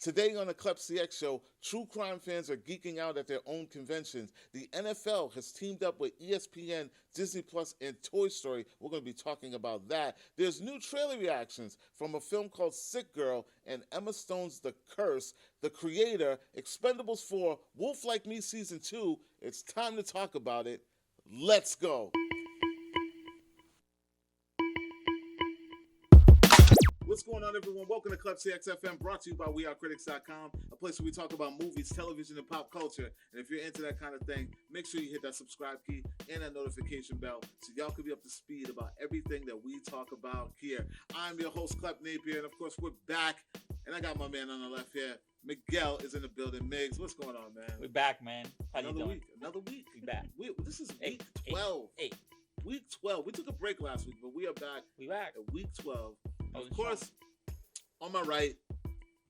Today on the Klepcx show, true crime fans are geeking out at their own conventions. The NFL has teamed up with ESPN, Disney Plus, and Toy Story. We're going to be talking about that. There's new trailer reactions from a film called Sick Girl and Emma Stone's The Curse. The creator, Expendables 4, Wolf Like Me Season 2. It's time to talk about it. Let's go. What's going on, everyone? Welcome to Klepcx FM, brought to you by WeAreCritics.com, a place where we talk about movies, television, and pop culture. And if you're into that kind of thing, make sure you hit that subscribe key and that notification bell so y'all can be up to speed about everything that we talk about here. I'm your host, Klep Napier, and of course, we're back. And I got my man on the left here. Miguel is in the building. Migs, what's going on, man? We're back, man. How you doing? Another week. We back. This is week 12. Week 12. We took a break last week, but we are back. We back At week 12. Of course, on my right,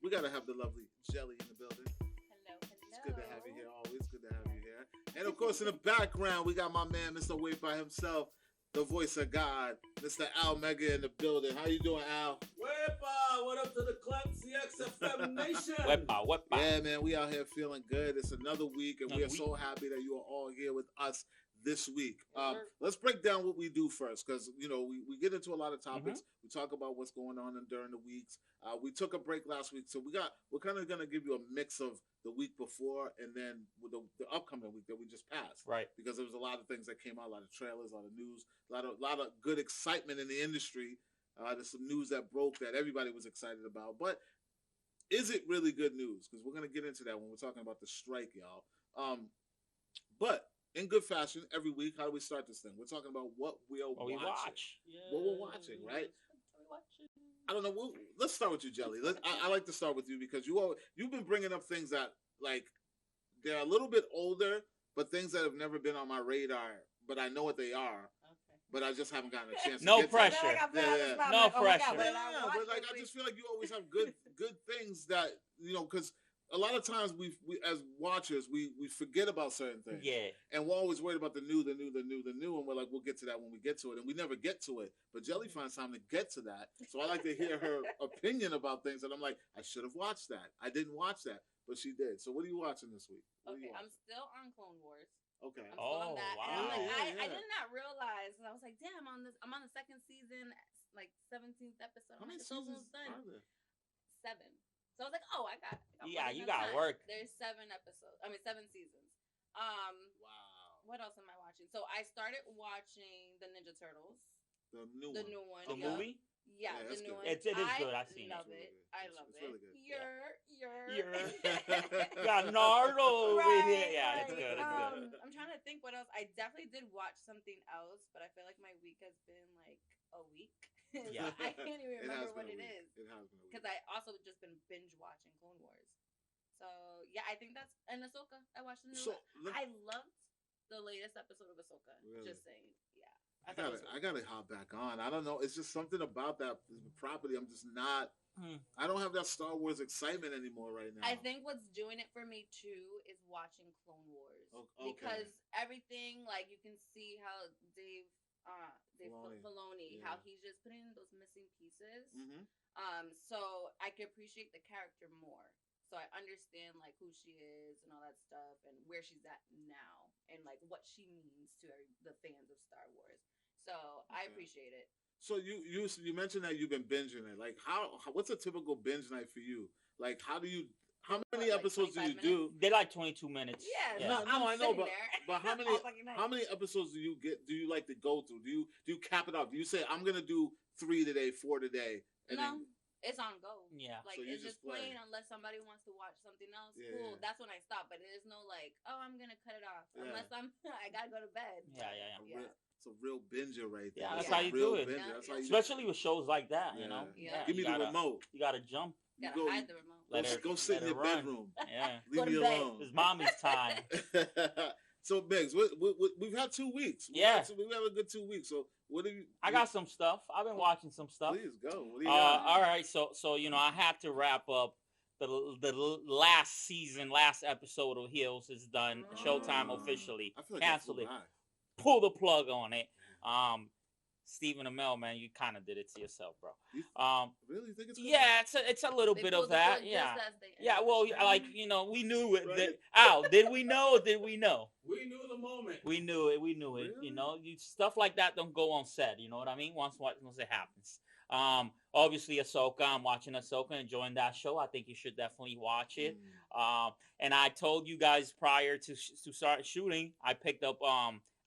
we got to have the lovely Jelly in the building. Hello. It's good to have you here. Always good to have you here. And of course, in the background, we got my man, Mr. Wait by himself, the voice of God, Mr. Al Mega in the building. How you doing, Al? Wepa! What up to the Klepcx FM Nation? Wepa. Yeah, man, we out here feeling good. It's another week, and we are so happy that you are all here with us this week. Let's break down what we do first, because we get into a lot of topics. We talk about what's going on during the weeks. We took a break last week, so we're kind of gonna give you a mix of the week before and then with the upcoming week that we just passed. Right. Because there was a lot of things that came out, a lot of trailers, a lot of news, a lot of good excitement in the industry. There's some news that broke that everybody was excited about, but is it really good news? Because we're gonna get into that when we're talking about the strike, y'all. But in good fashion, every week, how do we start this thing? We're talking about what we're watching. What we're watching, right? I don't know. Let's start with you, Jelly. I like to start with you because you've been bringing up things that, like, they're a little bit older, but things that have never been on my radar, but I know what they are. But I just haven't gotten a chance. No to get pressure. No pressure. But like, I just feel like you always have good things that because a lot of times we as watchers we forget about certain things. Yeah. And we're always worried about the new, and we're like, we'll get to that when we get to it, and we never get to it. But Jelly finds time to get to that, so I like to hear her opinion about things, and I'm like, I should have watched that. I didn't watch that, but she did. So what are you watching this week? Okay, I'm still on Clone Wars. Okay. I'm still on that. Wow. And I'm like, I did not realize. And I was like, damn, I'm on the second season, like 17th episode. How many it's seasons almost done. are there? 7. So I was like, oh, I got Yeah, you plenty of got time. work. There's 7 seasons. Wow. What else am I watching? So I started watching the Ninja Turtles. The new one. The movie? Yeah, Yeah, the that's new good. one. It is good. I've seen love it. it. I love It's it. really good. You're. Got Nardo over Right, here. Yeah, it's right. good. It's good. I'm trying to think what else. I definitely did watch something else, but I feel like my week has been like a week. Yeah. So I can't even remember what it is. is. It has been a week. Because I also just been binge watching Clone Wars. So yeah, I think that's and Ahsoka. I watched the new. I loved the latest episode of Ahsoka. Really? Just saying, yeah. I gotta hop back on. I don't know. It's just something about that property. I'm just not. I don't have that Star Wars excitement anymore right now. I think what's doing it for me too is watching Clone Wars because everything, like, you can see how Dave Filoni, how he's just putting in those missing pieces. So I can appreciate the character more. So I understand like who she is and all that stuff and where she's at now and like what she means to the fans of Star Wars. So I appreciate it. So you mentioned that you've been binging it. Like what's a typical binge night for you? Like how many episodes do you do? They're like 22 minutes. Yeah. No, I know, but how many how many episodes do you like to go through? Do you cap it off? Do you say I'm gonna do 3 today, 4 today? And no. It's on go. Yeah. Like, so it's just playing unless somebody wants to watch something else. Yeah, cool. yeah. That's when I stop. But there's no like, oh, I'm going to cut it off. Unless I got to go to bed. Yeah. It's a real binger right there. Yeah, that's how you do it. That's how you Especially with shows like that, you know? Yeah. Give me the remote. You got to jump. You got to hide the remote. Go sit in your bedroom. Yeah. Leave me alone. It's mommy's time. So, Biggs, we've had 2 weeks. We've had a good 2 weeks. So, what have you? I got some stuff. I've been watching some stuff. Please go. What do you got? All right. So I had to wrap up the last episode of Heels is done. Showtime officially I feel like canceled it. Pull the plug on it. Stephen Amell, man, you kind of did it to yourself, bro. Really think it's yeah, it's a little bit of that, yeah. Yeah, well, like, you know, we knew it. Right. Al, did we know? Or did we know? We knew the moment. We knew it. Really? You know, stuff like that don't go on set. You know what I mean? Once it happens. Obviously Ahsoka. I'm watching Ahsoka, enjoying that show. I think you should definitely watch it. And I told you guys prior to start shooting, I picked up.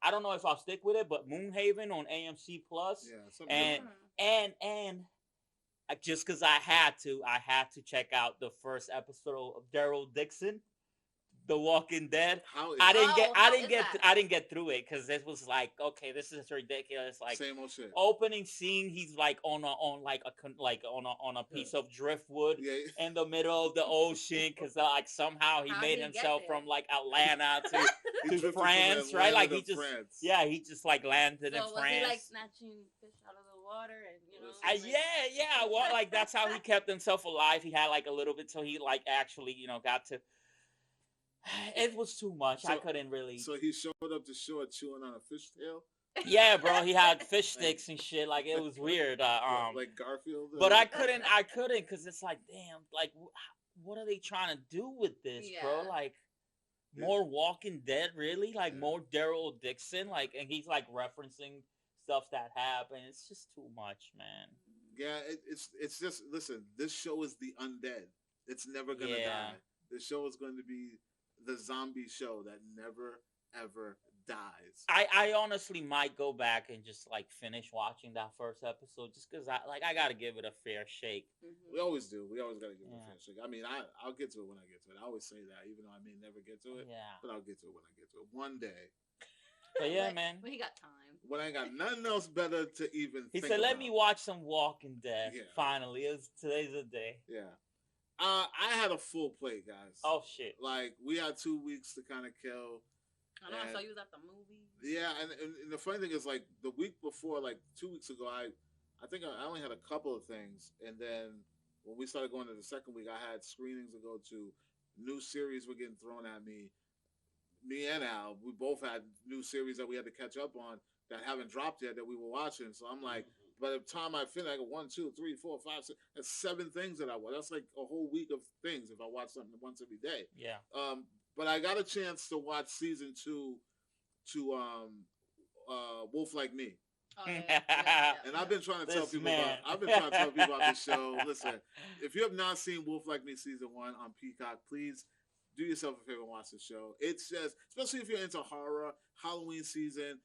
I don't know if I'll stick with it, but Moonhaven on AMC Plus. Yeah. And just because I had to check out the first episode of Daryl Dixon, The Walking Dead. I didn't get through it because it was like, okay, this is ridiculous. Like, same old shit. Opening scene, he's like on a piece of driftwood in the middle of the ocean because like somehow he made himself from like Atlanta to France, right? Like he just like landed in France. Was he like snatching fish out of the water and you know? Well, like that's how he kept himself alive. He had like a little bit, so he like actually got to. It was too much. I couldn't really. So he showed up to shore chewing on a fishtail. Yeah, bro. He had fish sticks and shit. Like it was weird. Like Garfield. But I couldn't because it's like, damn. Like, what are they trying to do with this, bro? Like, more Walking Dead, really? Like more Daryl Dixon, like, and he's like referencing stuff that happened. It's just too much, man. Yeah, it's just listen. This show is the undead. It's never gonna die. The show is going to be the zombie show that never ever dies. I honestly might go back and just like finish watching that first episode just because I gotta give it a fair shake. Mm-hmm. We always do. We always gotta give it a fair shake. I mean, I'll get to it when I get to it. I always say that, even though I may never get to it. Yeah. But I'll get to it when I get to it. One day. But yeah, man. When he got time. When I got nothing else better to even He think said, about. let me watch some Walking Dead. Yeah. Finally. Today's the day. Yeah. I had a full plate, guys. Oh shit! Like we had 2 weeks to kind of kill. I know. So you was at the movie. Yeah, and the funny thing is, like the week before, like 2 weeks ago, I think I only had a couple of things, and then when we started going to the second week, I had screenings to go to. New series were getting thrown at me. Me and Al, we both had new series that we had to catch up on that haven't dropped yet that we were watching. So I'm like. By the time I finish, I go 1, 2, 3, 4, 5, 6. That's 7 things that I watch. That's like a whole week of things if I watch something once every day. Yeah. But I got a chance to watch season 2 to Wolf Like Me. Oh, yeah. And I've been trying to tell people about this show. Listen, if you have not seen Wolf Like Me season 1 on Peacock, please do yourself a favor and watch the show. It's just, especially if you're into horror, Halloween season.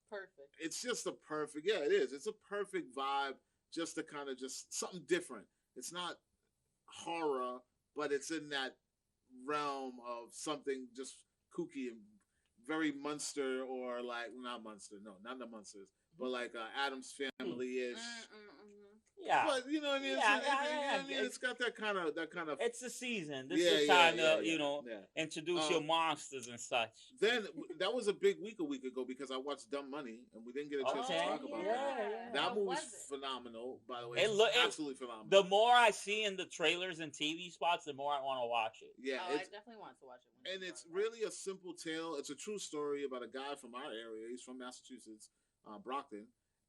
Perfect. It's just a perfect, it is. It's a perfect vibe just to kind of just something different. It's not horror, but it's in that realm of something just kooky and very Munster or like, not Munster, no, not the Munsters, but like Addams Family-ish. Yeah, but you know what I mean. It's got that kind of. It's the season. This is time to introduce your monsters and such. Then that was a big week a week ago because I watched Dumb Money and we didn't get a chance to talk about that. That movie's phenomenal, by the way. It's absolutely phenomenal. The more I see in the trailers and TV spots, the more I want to watch it. Yeah, I definitely want to watch it. And it's really a simple tale. It's a true story about a guy from our area. He's from Massachusetts, Brockton,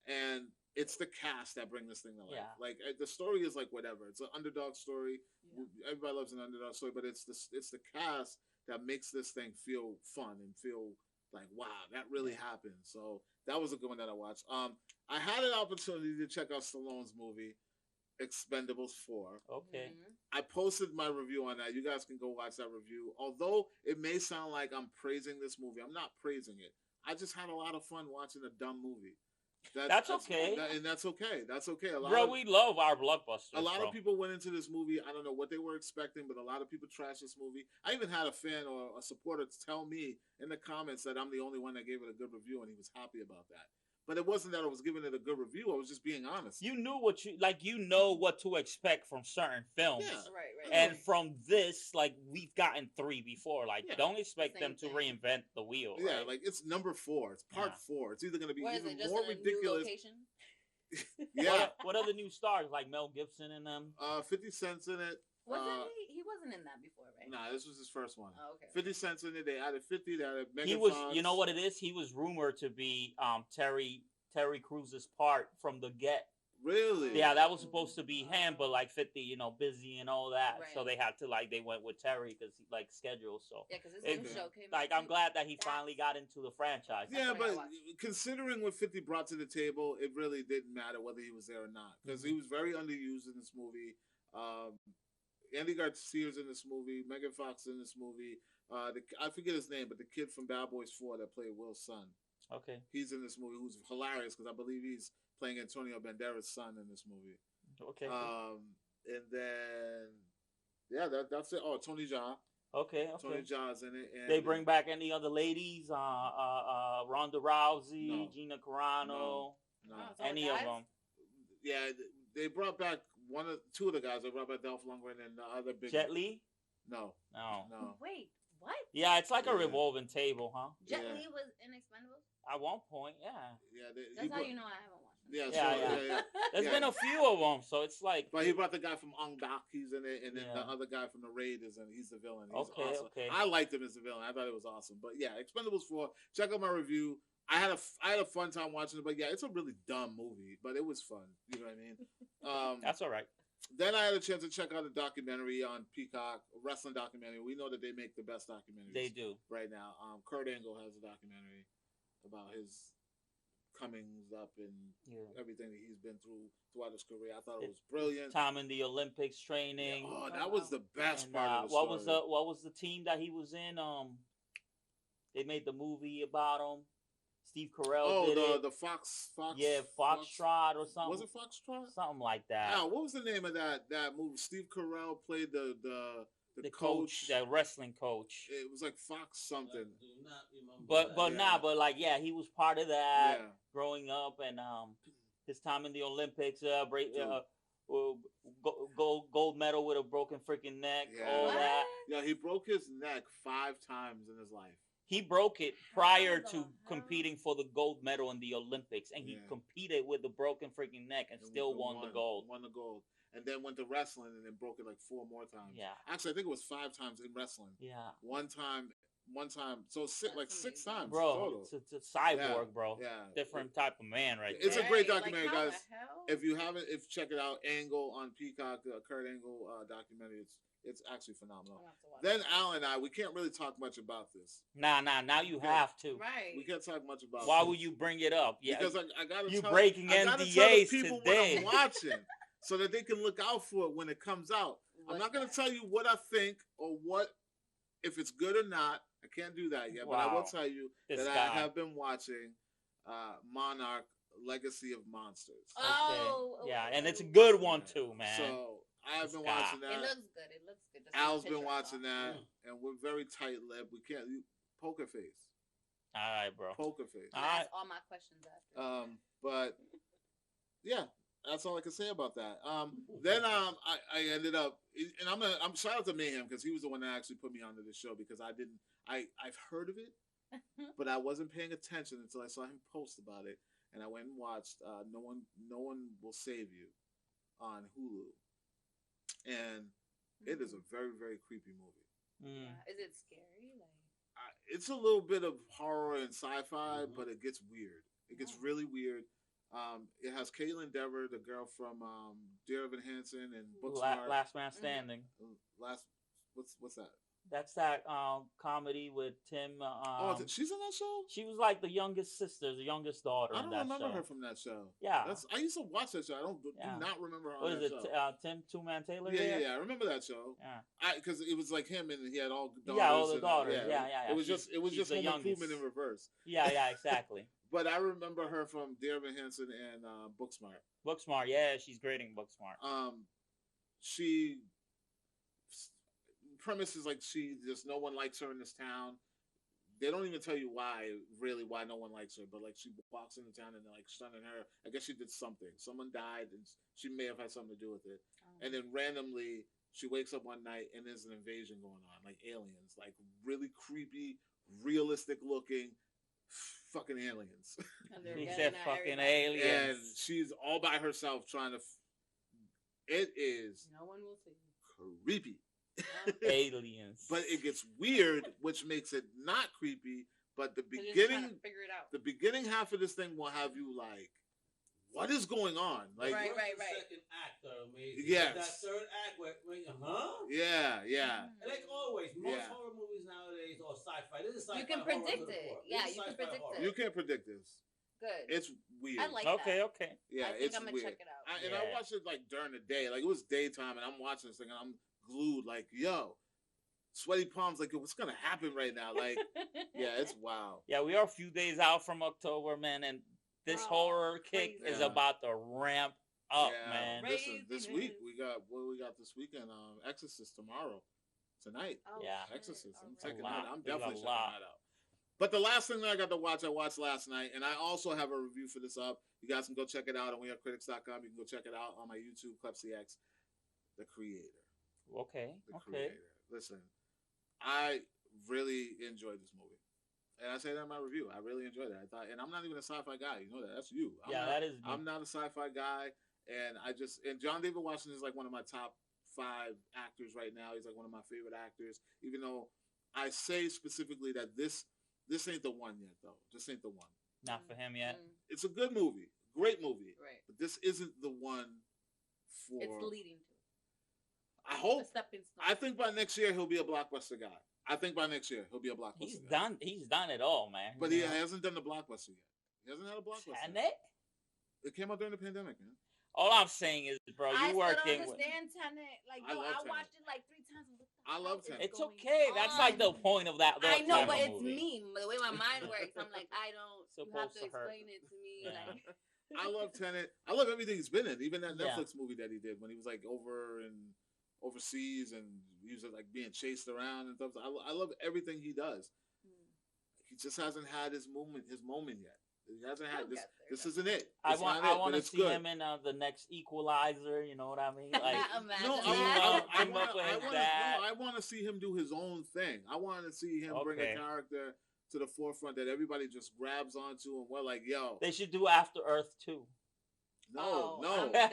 and it's the cast that bring this thing to life. Yeah. Like the story is like whatever. It's an underdog story. Yeah. Everybody loves an underdog story, but it's the cast that makes this thing feel fun and feel like wow, that really happened. So that was a good one that I watched. I had an opportunity to check out Stallone's movie, Expendables 4. Okay. I posted my review on that. You guys can go watch that review. Although it may sound like I'm praising this movie, I'm not praising it. I just had a lot of fun watching a dumb movie. That's okay. And that's okay. That's okay. We love our blockbusters. A lot of people went into this movie. I don't know what they were expecting, but a lot of people trashed this movie. I even had a fan or a supporter tell me in the comments that I'm the only one that gave it a good review, and he was happy about that. But it wasn't that I was giving it a good review. I was just being honest. You knew what what to expect from certain films. Yeah. Right. And from this, like, we've gotten 3 before. Like, don't expect them to reinvent the wheel. Yeah, right? like, it's number 4. It's part 4. It's either going to be even just more ridiculous. Yeah. What are the new stars? Like Mel Gibson and them? 50 Cent's in it. He wasn't in that before, right? Nah, this was his first one. Oh, okay. 50 Cent's in it. They added 50. They added Megan He was, Fox. you know what it is? He was rumored to be Terry Terry Cruz's part from the get. Really? Yeah, that was supposed to be him, but like 50, busy and all that. Right. So they had to they went with Terry because like schedule. So Yeah, because this it- new show came. I'm glad that he finally got into the franchise. Yeah, That's what I but watched. considering what 50 brought to the table, it really didn't matter whether he was there or not because he was very underused in this movie. Andy Garcia's in this movie. Megan Fox in this movie. I forget his name, but the kid from Bad Boys 4 that played Will's son. Okay. He's in this movie, who's hilarious because I believe he's playing Antonio Banderas' son in this movie. Okay. And then, yeah, that's it. Oh, Tony Jaa. Okay. Tony Jaa's in it. And They bring back any other ladies? Ronda Rousey, No. Gina Carano, No. Oh, so any guys? of them? Yeah, they brought back two of the guys. They brought back Dolph Lundgren and the other big. Jet Li? No. No. Wait, what? Yeah, it's like a Yeah. revolving table, huh? Jet Yeah. Li was in Expendables? At one point, yeah. Yeah, That's how you know I haven't watched them. Yeah, Yeah. There's Yeah. been a few of them, so it's like. But he brought the guy from Ong Bak. He's in it, and then Yeah. the other guy from the Raid is in. He's the villain. He's Okay, awesome. okay. I liked him as the villain. I thought it was awesome. But yeah, Expendables 4. Check out my review. I had a fun time watching it. But yeah, it's a really dumb movie, but it was fun. You know what I mean? That's all right. Then I had a chance to check out a documentary on Peacock, a wrestling documentary. We know that they make the best documentaries. They do. Right now. Kurt Angle has a documentary about his comings up and everything that he's been throughout his career. I thought it was brilliant. Time in the Olympics training. Yeah. Oh, that was the best And, part of the what story. what was the team that he was in? They made the movie about him. Steve Carell did it. The Fox. Yeah, Foxtrot or something. Was it Foxtrot? Something like that. Yeah, what was the name of that movie? Steve Carell played the coach, the wrestling coach. It was like Fox something. But like he was part of that Yeah. growing up, and his time in the Olympics, gold medal with a broken freaking neck, Yeah. all What? that. Yeah, he broke his neck 5 times in his life. He broke it prior How to the hell? competing for the gold medal in the Olympics, and he Yeah. competed with a broken freaking neck and still won the gold. Won the gold, and then went to wrestling and then broke it like 4 more times. Yeah. Actually, I think it was 5 times in wrestling. Yeah, One time. So like 6 times bro, total. it's a cyborg, Yeah, bro. Yeah, Different type of man, right It's there. a great Like, documentary, how the guys. hell? If you haven't, check it out. Angle on Peacock, Kurt Angle documentary. It's actually phenomenal. I'll have to watch Then it. Al and I, we can't really talk much about this. Nah. Now you Okay. have to. Right. We can't talk much about. Why this. would you bring it up? Yeah, Because I gotta you tell, breaking I gotta tell the NDAs people today. what I'm watching, so that they can look out for it when it comes out. I'm What's not gonna that? tell you what I think or what if it's good or not. I can't do that yet, but I will Wow. tell you This that guy. I have been watching Monarch: Legacy of Monsters. Oh, yeah, okay. and it's a good one too, man. So I have This been guy. watching that. It looks good. It looks good. Just Al's the been picture I watching saw. that, and we're very tight-lipped. We can't. Poker face. All right, bro. Poker face. I'm gonna ask all my questions after. But yeah, that's all I can say about that. Then I ended up, and I'm shout out to Mayhem because he was the one that actually put me onto this show because I've heard of it, but I wasn't paying attention until I saw him post about it, and I went and watched No One Will Save You on Hulu, and it is a very, very creepy movie. Mm. Yeah. Is it scary? Like, It's a little bit of horror and sci-fi, but it gets weird. It gets really weird. It has Caitlin Dever, the girl from Dear Evan Hansen and Booksmart. Last Man Standing. What's that? That's that comedy with Tim. She's in that show? She was like the youngest sister, the youngest daughter. I in don't that remember show. her from that show. Yeah. I used to watch that show. I do Yeah. not remember her What on is that it? show. Tim Two Man Taylor? Yeah. I remember that show. Yeah. Because it was like him and he had all daughters. Yeah, all the and, daughters. Yeah. It was She's just the Home youngest. Improvement in reverse. Yeah, exactly. But I remember her from Dear Evan Hansen and Booksmart. Booksmart, yeah, she's great in Booksmart. She premise is like no one likes her in this town. They don't even tell you why no one likes her, but like she walks into town and they're like stunning her. I guess she did something. Someone died and she may have had something to do with it. And then randomly she wakes up one night and there's an invasion going on, like aliens, like really creepy, realistic looking fucking aliens. He said fucking aliens. And she's all by herself trying to it is no one will see. creepy. Aliens. But it gets weird, which makes it not creepy, But the They're just trying beginning, to figure it out. the beginning half of this thing will have you like, what is going on? Like, Right. Second act, though, amazing. Yes. That third act, where huh? Yeah. And like always, most Yeah. horror movies nowadays are sci-fi. This is sci-fi. You can horror predict to the it. core. Yeah, This is you can sci-fi predict horror. it. You can't predict this. Good. It's weird. I like Okay. that. Okay. Yeah, I think it's I'm gonna weird. check it out. And I watched it like during the day. Like it was daytime, and I'm watching this thing, and I'm glued. Like, yo, sweaty palms. Like, what's gonna happen right now? Like, yeah, it's wild. Yeah, we are a few days out from October, man, and this horror kick crazy. is about to ramp up, man. Listen, this Craziness. week we got this weekend. Exorcist tomorrow, tonight. Oh, Yeah. shit. Exorcist. I'm Alright. checking A lot. that. I'm We got definitely a checking lot. that out. But the last thing that I got to watch, I watched last night, and I also have a review for this up. You guys can go check it out on CritiX.com. You can go check it out on my YouTube, Klepcx, The Creator. Okay. The Okay. Creator. Listen, I really enjoyed this movie. And I say that in my review. I really enjoyed it. I thought, and I'm not even a sci-fi guy. You know that. That's you. That is. I'm not a sci-fi guy, and John David Washington is like one of my top 5 actors right now. He's like one of my favorite actors. Even though I say specifically that this ain't the one yet, though. This ain't the one. Not for him yet. It's a good movie, great movie, Right. but this isn't the one for. It's leading to. I hope. A stepping stone. I think by next year he'll be a blockbuster guy. I think by next year he'll be a blockbuster. He's guy. done. He's done it all, man. But he hasn't done the blockbuster yet. He hasn't had a blockbuster. Tenet? It came out during the pandemic, man. All I'm saying is, bro, I you still working don't with. understand Tenet. Like, I yo, love I Tenet. watched it like 3 times. What the I hell love is Tenet. It's going okay. That's like the on? point of that. I know, type but of it's movie. me. The way my mind works, I'm like, I don't. You have Supposed to to hurt. explain it to me. Yeah. Like, I love Tenet. I love everything he's been in. Even that Yeah. Netflix movie that he did when he was like overseas and he was like being chased around and stuff. I love everything he does. He just hasn't had his moment yet. He hasn't had He'll this. get there, This though. isn't it. I It's want not it, to but it's see good. him in the next Equalizer. You know what I mean? Like, Imagine No, that. I I want to see him do his own thing. I want to see him bring Okay. a character to the forefront that everybody just grabs onto, and we're like, yo, they should do After Earth too. no, I'm no, done.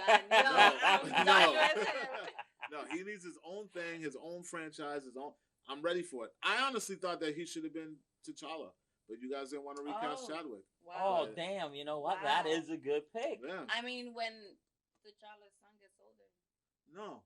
I'm done with it. no. He needs his own thing, his own franchise, his own. I'm ready for it. I honestly thought that he should have been T'Challa, but you guys didn't want to recast Oh. Chadwick. Oh Wow. damn! You know what? That Wow. is a good pick. Yeah, I mean, when T'Challa's son gets older. no,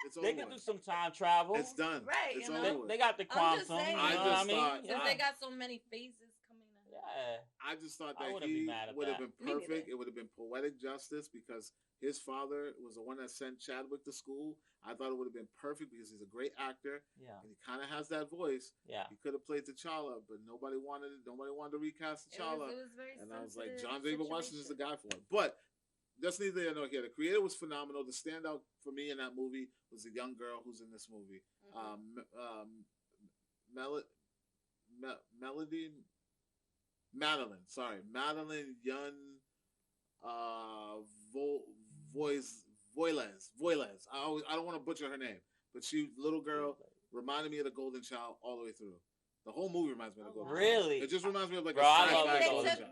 it's They over. can do with. some time travel. It's done. Right, It's you know. over. They, with. they got the I'm just quantum. saying. You I know just what I mean? thought- Since they got so many phases coming up. Yeah. I just thought I that wouldn't be he mad at would have that. been Me neither. perfect. It would have been poetic justice because his father was the one that sent Chadwick to school. I thought it would have been perfect because he's a great actor Yeah. and he kind of has that voice. Yeah. He could have played T'Challa, but nobody wanted it. Nobody wanted to recast T'Challa. It was very And I was like, sensitive John David Washington's the situation. guy for it. But that's neither here nor here. The creator was phenomenal. The standout for me in that movie was the young girl who's in this movie. Mhm. Madeline Young, Voiles. I don't want to butcher her name, but she, little girl, reminded me of the Golden Child all the way through. The whole movie reminds me of the Oh, Golden wow. Child. Really? It just reminds me of like Bro, a I love sci-fi the Maybe Golden Golden Child.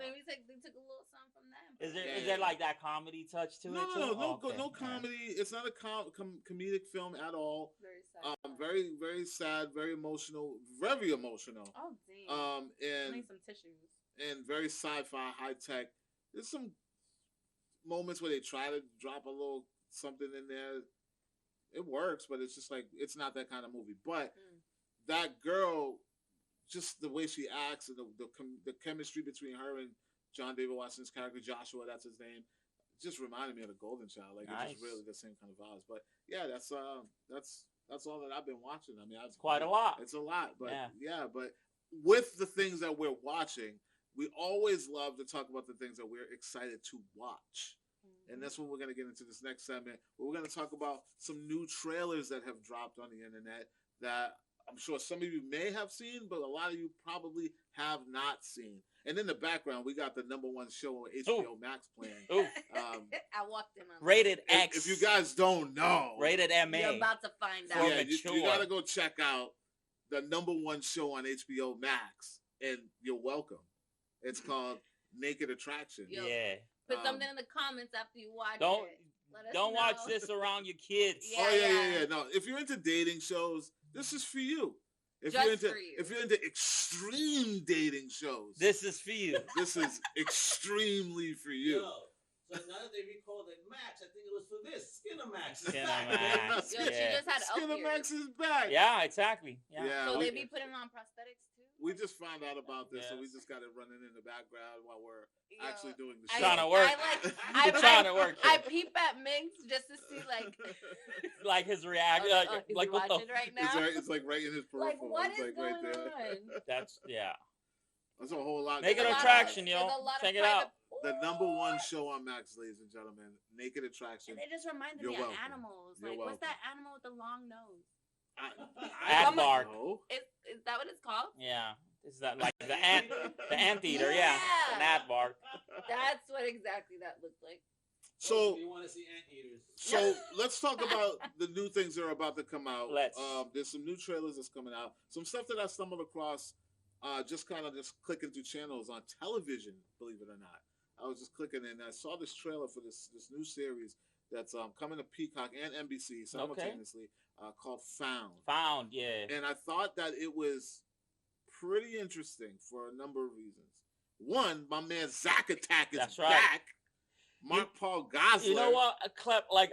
they took a little something from them. Is there Yeah, is there yeah. like that comedy touch to No, it too? Okay. no comedy. It's not a comedic film at all. Very sad. Very, very sad, very emotional, very emotional. Oh damn. I And need some tissues. and very sci-fi, high tech. There's some moments where they try to drop a little something in there. It works, but it's just like it's not that kind of movie. But that girl, just the way she acts and the chemistry between her and John David Washington's character Joshua, that's his name, just reminded me of the Golden Child. Like Nice. it's just really the same kind of vibes. But yeah, that's all that I've been watching. I mean, It's quite a lot. It's a lot, but Yeah. but with the things that we're watching, we always love to talk about the things that we're excited to watch. And that's what we're going to get into this next segment. We're going to talk about some new trailers that have dropped on the internet that I'm sure some of you may have seen, but a lot of you probably have not seen. And in the background, we got the #1 show on HBO Max playing. Ooh. I walked in on Rated that. X. If you guys don't know, Rated MA. You're about to find For out. yeah, mature. you got to go check out the #1 show on HBO Max, and you're welcome. It's called Naked Attraction. Yo, Yeah. Put something in the comments after you watch Don't it. Let us don't watch know. this around your kids. Yeah. Oh yeah. No, if you're into dating shows, this is for you. If Just you're into for you. if you're into extreme dating shows, This is for you. This is extremely for you. Yo, so now that they recalled it Max, I think it was for this. Skinamax. Skinamax. Yo, she just had Skinamax is back. Yeah, exactly. Yeah. So they be putting on prosthetics too? We just found out about this, so we Yes. just got it running in the background while we're Yo, actually doing the I- show. Trying to work. I Trying to work. I peep at Minx just to see Like his reaction. is Like he what the? watching right now? It's like right in his peripheral. Like what it's is like going right there. on? That's yeah. That's a whole lot. Naked There's a lot Attraction, of- yo. there's a lot of Check it private- out. The number one show on Max, ladies and gentlemen, Naked Attraction. And they just reminded You're me of welcome. animals. You're Like, what's welcome. that animal with the long nose? I don't Aardvark. know. Is that what it's called? Yeah. Is that like the anteater? Yeah. An Yeah. aardvark. That's what exactly that looked like. So you want to see anteaters? So let's talk about the new things that are about to come out. Let's. There's some new trailers that's coming out. Some stuff that I stumbled across, just clicking through channels on television. Believe it or not, I was just clicking and I saw this trailer for this new series that's coming to Peacock and NBC simultaneously, called Found. Found, yeah. And I thought that it was pretty interesting for a number of reasons. One, my man Zack Attack is That's right. back. Mark Paul Gosselaar. You know what, Klep? Like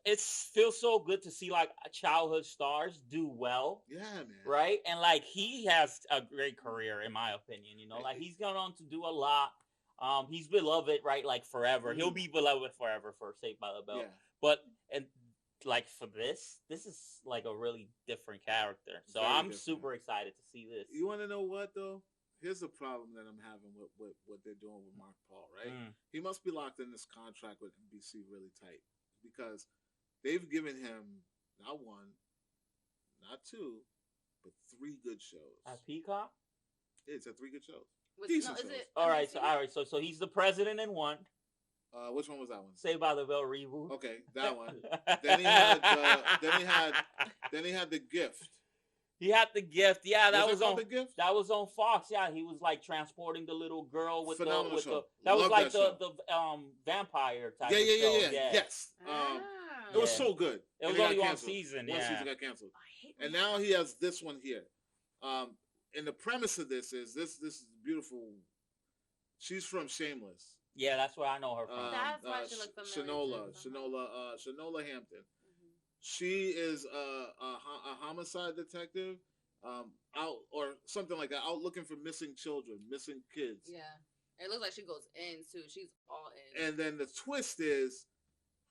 it feels so good to see like childhood stars do well. Yeah, man. Right, and like he has a great career, in my opinion. You know, like he's gone on to do a lot. He's beloved, right? Like forever. He'll be beloved forever for Saved by the Bell. Yeah. But and like for this is like a really different character. So Very I'm different. super excited to see this. You want to know what though? Here's the problem that I'm having with what they're doing with Mark Paul, right? He must be locked in this contract with NBC really tight because they've given him not one, not two, but 3 good shows. At Peacock? It's a 3 good shows. Is Decent shows. it All right, NBC? so he's the president in one. Which one was that one? Saved by the Bell reboot. Okay, that one. Then he had then he had The Gift. He had The Gift. Yeah, that was it on called The Gift? That was on Fox. Yeah, he was like transporting the little girl with Phenomenal the show. that was Love like that the vampire type Yeah, of show. yeah. Yes. Ah. It was so good. It And was got only one canceled. season. One Yeah. season got canceled. I hate And when now he has this one here. And the premise of this is this is beautiful. She's from Shameless. Yeah, that's where I know her from. That's why she looked familiar Shanola Hampton. Mhm. She is a homicide detective, out or something like that, out looking for missing children, missing kids. Yeah. It looks like she goes in too. She's all in. And then the twist is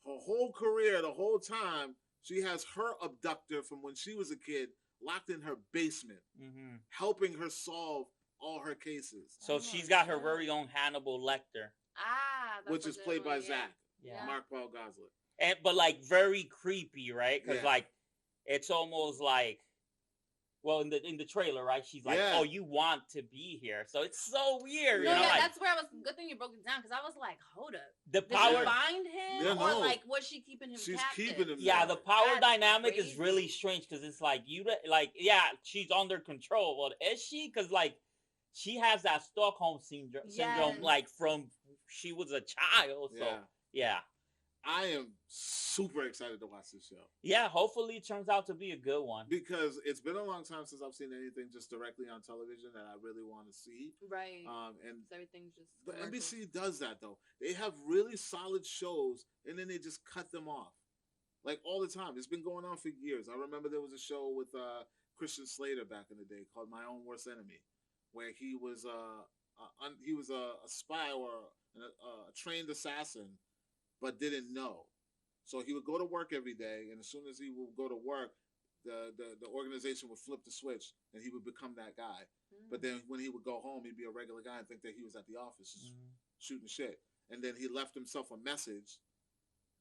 her whole career, the whole time, she has her abductor from when she was a kid locked in her basement, Mm-hmm. helping her solve all her cases, So she's got her very own Hannibal Lecter, That's which a is good played by one, yeah. Zach, Yeah. Mark Paul Gosselaar. and but like very creepy, right? Because Yeah. like it's almost like, well, in the trailer, right? She's like, Yeah. "Oh, you want to be here," so it's so weird. No, you know, yeah, like, that's where I was. Good thing you broke it down because I was like, hold up. the Did she power. find him, Yeah, or no. like was she keeping him? She's captive? keeping him Yeah, there. the power That's dynamic is crazy. really strange because it's like yeah, she's under control. Well, is she? Because like she has that Stockholm syndrome, Yes. like from she was a child. So yeah. I am super excited to watch this show Yeah, hopefully it turns out to be a good one. because it's been a long time since I've seen anything just directly on television that I really want to see. Right. And Everything's just. but commercials. NBC does that though. They have really solid shows and then they just cut them off, like all the time. It's been going on for years. I remember there was a show with Christian Slater back in the day called My Own Worst Enemy, where he was a spy or a trained assassin, but didn't know. So he would go to work every day, and as soon as he would go to work, the organization would flip the switch, and he would become that guy. But then when he would go home, he'd be a regular guy and think that he was at the office just shooting shit. And then he left himself a message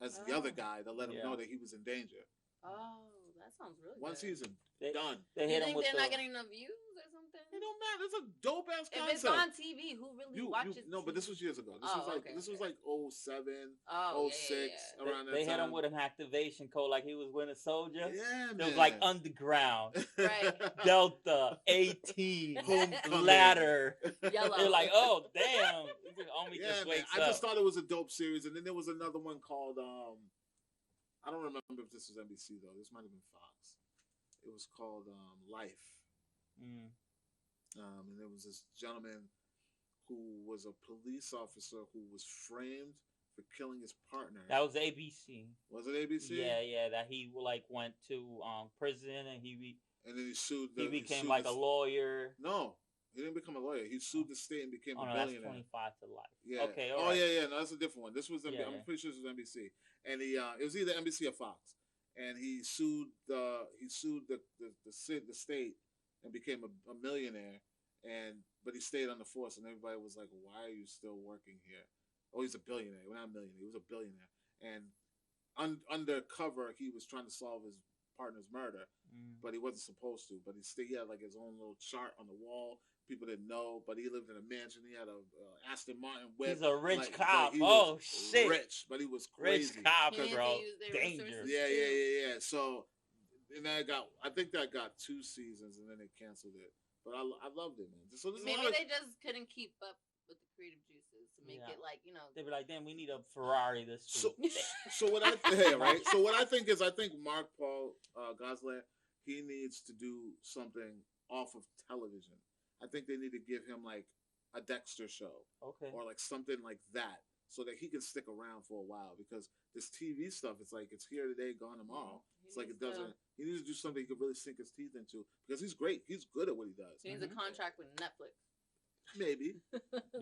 as the other guy to let him know that he was in danger. Oh, that sounds really One good. season, They, done. They You hit him think with they're the, not getting enough views or something? It don't matter. It's a dope ass If concept. it's on TV, who really watches? No, but this was years ago. This was like okay, this was okay. like 07, Oh, 06, yeah. around that they hit time. him with an activation code like he was Winter Soldier. Yeah, man. It was like underground, Right. Delta, 18, Homecoming. ladder. Yellow. They're like, oh damn, homie Yeah, just man. wakes I up. just thought it was a dope series, and then there was another one called I don't remember if this was NBC though. This might have been Fox. It was called Life. Mm. And there was this gentleman who was a police officer who was framed for killing his partner. That was ABC. Was it ABC? Yeah. That he went to prison and and then he sued. He became like a lawyer. No, he didn't become a lawyer. He sued the state and became a billionaire. That's 25 to life. Yeah. Okay. All right. Yeah. No, that's a different one. This was. I'm pretty sure this was NBC, and he it was either NBC or Fox, and he sued the state and became a millionaire, but he stayed on the force, and everybody was like, "Why are you still working here?" Oh, he's a billionaire. Well, not a millionaire. He was a billionaire, and undercover, he was trying to solve his partner's murder, but he wasn't supposed to. But he had like his own little chart on the wall. People didn't know, but he lived in a mansion. He had a Aston Martin whip. He's a rich cop. Shit! Rich, but he was crazy. Rich cop, bro. Dangerous. Yeah. So, and I think that got 2 seasons, and then they canceled it. But I loved it, man. So maybe they just couldn't keep up with the creative juices to make it like, they'd be like, damn, we need a Ferrari this week. So what I think, right? So what I think is, Mark Paul Gosselaar, he needs to do something off of television. I think they need to give him like a Dexter show, or like something like that, so that he can stick around for a while. Because this TV stuff, it's like it's here today, gone tomorrow. It's like it doesn't. He needs to do something he could really sink his teeth into, because he's great. He's good at what he does. He needs a contract with Netflix. Maybe.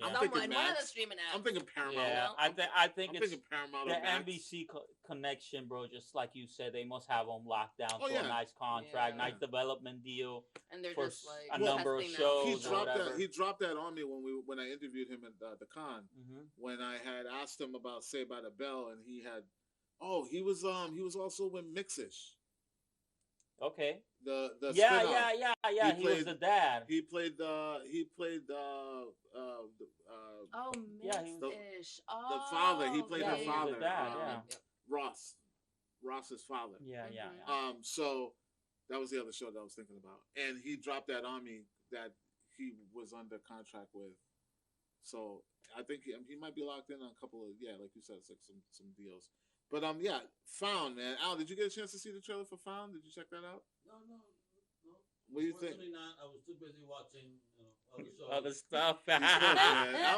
I'm thinking one of the streaming apps. I'm thinking Paramount. Yeah, I think it's thinking Paramount. The NBC connection, bro. Just like you said, they must have them locked down for a nice contract, nice development deal, and they're for just like a number of shows. He dropped that on me when I interviewed him at the con. When I had asked him about Saved by the Bell, and he had, he was also with Mixish. Okay. The yeah. He was the dad. He played the the father. He played her father. Ross's father. Yeah. So that was the other show that I was thinking about, and he dropped that on me that he was under contract with. So I think he might be locked in on a couple of like you said, it's like some deals. But Found, man. Al, did you get a chance to see the trailer for Found? Did you check that out? No. What do you think? Not. I was too busy watching other stuff.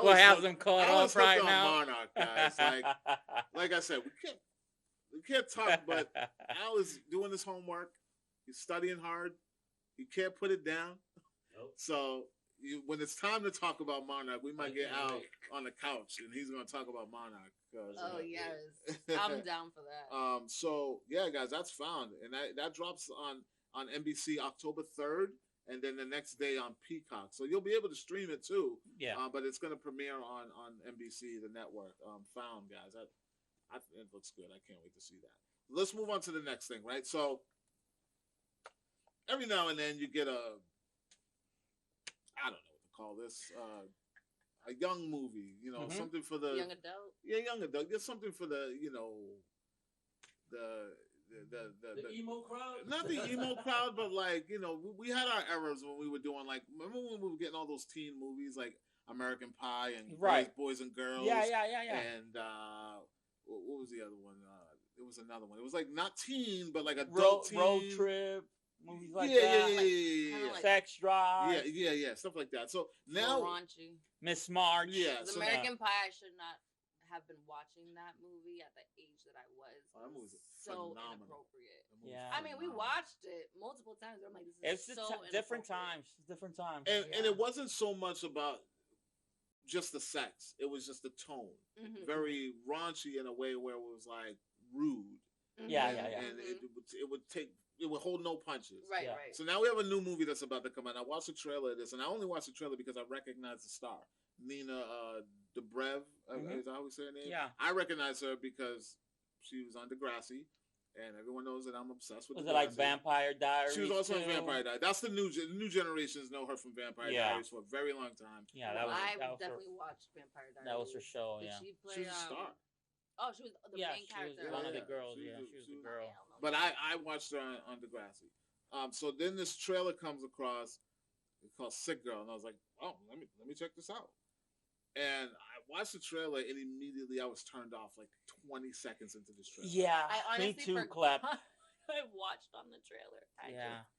What has them caught up right now? Monarch, guys. Like I said, we can't talk. But Al is doing his homework. He's studying hard. He can't put it down. Nope. So when it's time to talk about Monarch, we might get Al on the couch, and he's going to talk about Monarch. Yes, I'm down for that. So yeah, guys, that's Found, and that drops on NBC October 3rd, and then the next day on Peacock. So you'll be able to stream it too. Yeah. But it's going to premiere on NBC, the network. Found, guys. It looks good. I can't wait to see that. Let's move on to the next thing, right? So every now and then you get I don't know what to call this. A young movie, something for the young adult. Yeah, young adult. There's something for the, the emo crowd. Not the emo crowd, but like we had our eras when we were doing remember when we were getting all those teen movies like American Pie and Boys and Girls. Yeah. And what was the other one? It was another one. It was like not teen, but like adult teen. Road Trip. Movies like that. Yeah. Sex Drive. Yeah. Stuff like that. So now, raunchy. Miss March. Yeah. American Pie, I should not have been watching that movie at the age that I was. That movie was so phenomenal. Inappropriate. Yeah. I mean, we watched it multiple times. I'm like, this is different times. Different times. And it wasn't so much about just the sex. It was just the tone. Mm-hmm. Very raunchy in a way where it was like rude. Mm-hmm. Yeah. And it would hold no punches. Right. So now we have a new movie that's about to come out. I watched the trailer of this, and I only watched the trailer because I recognized the star, Nina Dobrev. Is that how we say her name? Yeah. I recognize her because she was on Degrassi, and everyone knows that I'm obsessed with. Was Degrassi. it like Vampire Diaries? She was also in Vampire Diaries. That's the new generations know her from Vampire Diaries for a very long time. Yeah, I definitely watched Vampire Diaries. That was her show. Did yeah, she was a star. Oh, she was the main character. She was one of the girls. She was the girl. But I watched her on Degrassi. So then this trailer comes across. It's called Sick Girl, and I was like, oh, let me check this out. And I watched the trailer, and immediately I was turned off like 20 seconds into this trailer. Yeah, I honestly me too, Klep. I watched on the trailer.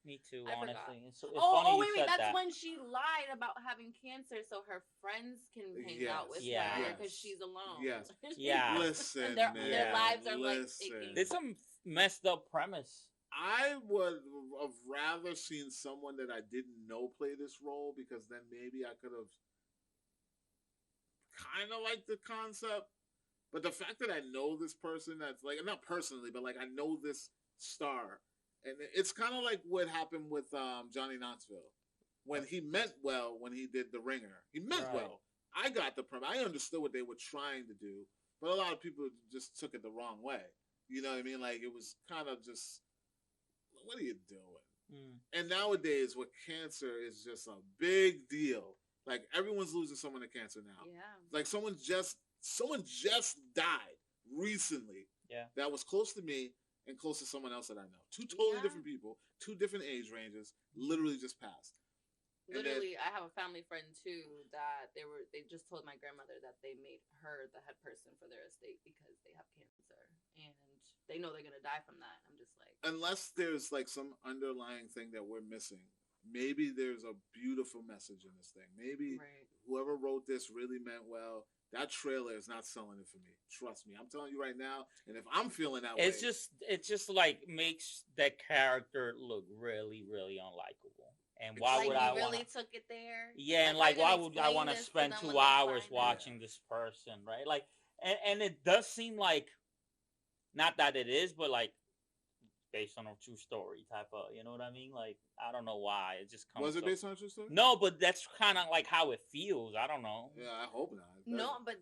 Me too. I honestly, forgot. it's funny wait, said that's that. when she lied about having cancer so her friends can hang out with her because she's alone. Yes. Yeah. Listen, and their lives are like taking. There's some messed up premise. I would have rather seen someone that I didn't know play this role, because then maybe I could have kind of liked the concept. But the fact that I know this person, that's like, not personally, but like I know this star, and it's kind of like what happened with Johnny Knoxville when he meant well when he did The Ringer. He meant well. I got the premise. I understood what they were trying to do, but a lot of people just took it the wrong way. You know what I mean? Like, it was kind of just, what are you doing? And nowadays with cancer, is just a big deal. Like, everyone's losing someone to cancer now. Yeah. Like, someone just died recently. Yeah. That was close to me and close to someone else that I know. Two totally different people, two different age ranges, literally just passed. Literally, I have a family friend too that they just told my grandmother that they made her the head person for their estate because they have cancer and they know they're gonna die from that. I'm just like, unless there's like some underlying thing that we're missing, maybe there's a beautiful message in this thing. Maybe whoever wrote this really meant well. That trailer is not selling it for me. Trust me, I'm telling you right now. And if I'm feeling that way, it just like makes that character look really, really unlikable. And why would I really took it there? Yeah, and like, why would I want to spend 2 hours watching this person, right? Like, and it does seem like, not that it is, but like based on a true story type of, you know what I mean? Like, I don't know why it just comes. Was it based on a true story? No, but that's kind of like how it feels. I don't know. Yeah, I hope not. No, but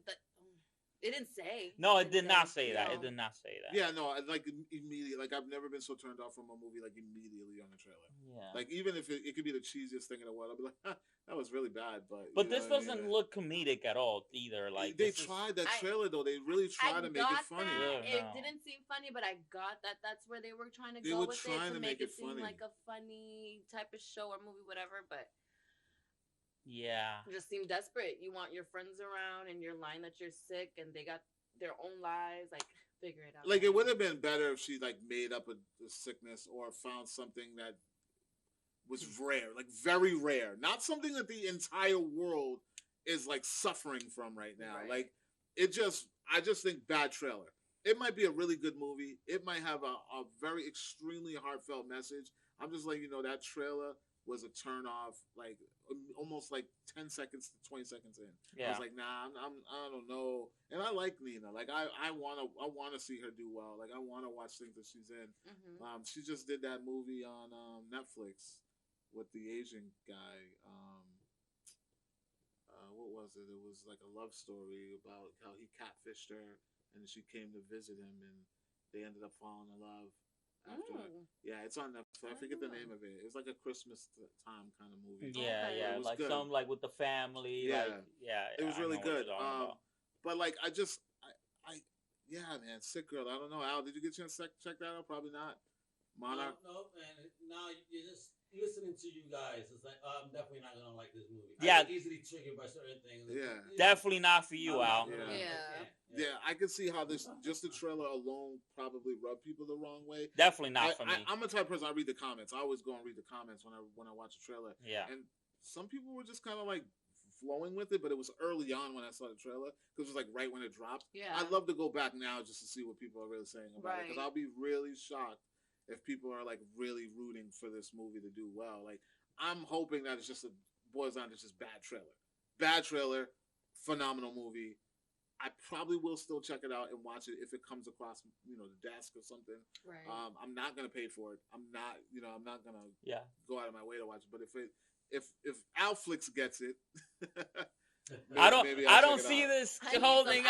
it didn't say. No, it did not say that. It did not say that. Yeah, no, like immediately, like I've never been so turned off from a movie like immediately on the trailer. Yeah. Like, even if it could be the cheesiest thing in the world, I'll be like, that was really bad. But this doesn't look comedic at all either. Like, they tried that trailer though. They really tried to make it funny. It didn't seem funny, but I got that that's where they were trying to go with it to make it seem like a funny type of show or movie, whatever. But yeah, it just seemed desperate. You want your friends around, and you're lying that you're sick, and they got their own lives. Like, figure it out. Like, it would have been better if she like made up a sickness or found something that was rare, like very rare, not something that the entire world is like suffering from right now. Like, I just think bad trailer. It might be a really good movie. It might have a very extremely heartfelt message. I'm just like, that trailer was a turn off, like almost like 10 seconds to 20 seconds in. I was like, nah, I don't know. And I like Nina. Like, I wanna see her do well. Like, I wanna watch things that she's in. She just did that movie on Netflix with the Asian guy. What was it? It was like a love story about how he catfished her, and she came to visit him, and they ended up falling in love. After, it's on Netflix. I forget the name of it. It's like a Christmas time kind of movie. Yeah, like good. Some like with the family. It was really good. But like, man, Sick Girl. I don't know. Al, did you get a chance to check that out? Probably not. Monarch. No, man. Now you're just listening to you guys. It's like, I'm definitely not gonna like this movie. Yeah, I get easily triggered by certain things. Definitely not for you, Al. Yeah, I can see how this, just the trailer alone, probably rub people the wrong way. Definitely not for me. I'm a type of person, I read the comments. I always go and read the comments when I watch a trailer. Yeah. And some people were just kind of like flowing with it, but it was early on when I saw the trailer, because it was like right when it dropped. Yeah. I'd love to go back now just to see what people are really saying about it, because I'll be really shocked if people are like really rooting for this movie to do well. Like, I'm hoping that it's just boils down to just bad trailer, phenomenal movie. I probably will still check it out and watch it if it comes across, the desk or something. Right. I'm not gonna pay for it. I'm not gonna go out of my way to watch it. But if Alflix gets it, I don't see this holding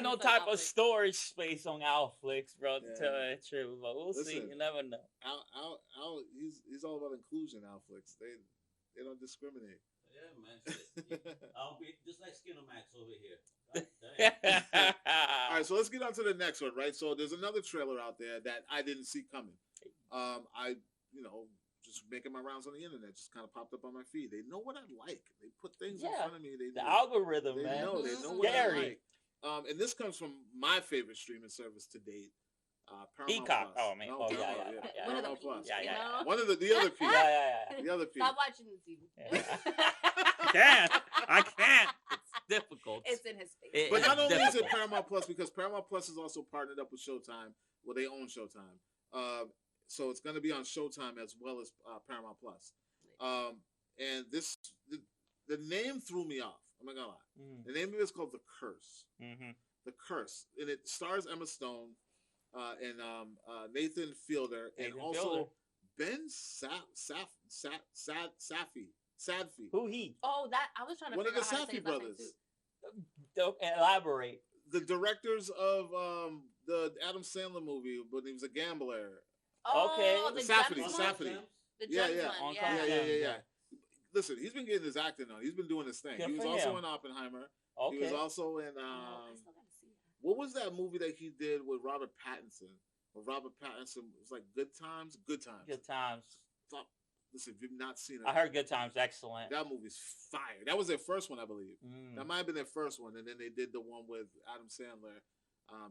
no type of storage space on Alflix, bro. To tell you the truth, but we'll see. You never know. Al, he's all about inclusion. Alflix, they don't discriminate. Yeah, man. I'll be just like Skinamax over here. All right, so let's get on to the next one, right? So there's another trailer out there that I didn't see coming. Just making my rounds on the internet, just kind of popped up on my feed. They know what I like. They put things in front of me. The algorithm, man. They know what I like. And this comes from my favorite streaming service to date. Paramount Peacock. Plus. Oh man. No, Oh Paramount, yeah. One of the Paramount Plus. P's, Yeah, yeah. you know? One of the other P. Yeah. The other P. Stop watching the TV. Yeah. I can't. It's difficult. It's in his face. But not only is it difficult. Paramount Plus, because Paramount Plus is also partnered up with Showtime. Well, they own Showtime. So it's going to be on Showtime as well as Paramount Plus. And the name threw me off. I'm not going to lie. The name of it is called The Curse. Mm-hmm. The Curse. And it stars Emma Stone and Nathan Fielder and also Ben Sadfi. Who he? Oh, that I was trying to figure out how to say One of the Safdie brothers. Don't elaborate. The directors of the Adam Sandler movie, but he was a gambler. Oh, Okay. the Safdie. Gems one? Safdie. The Yeah, Gems yeah. one, Yeah. Listen, he's been getting his acting on. He's been doing his thing. Good He was for also him. in Oppenheimer. Okay. He was also in I still gotta see that. what was that movie that he did with Robert Pattinson? Where Robert Pattinson was like Good Times. Good times. Listen, if you've not seen it, I heard Good Times. Excellent. that movie's fire. That was their first one, I believe. Mm. That might have been their first one, and then they did the one with Adam Sandler.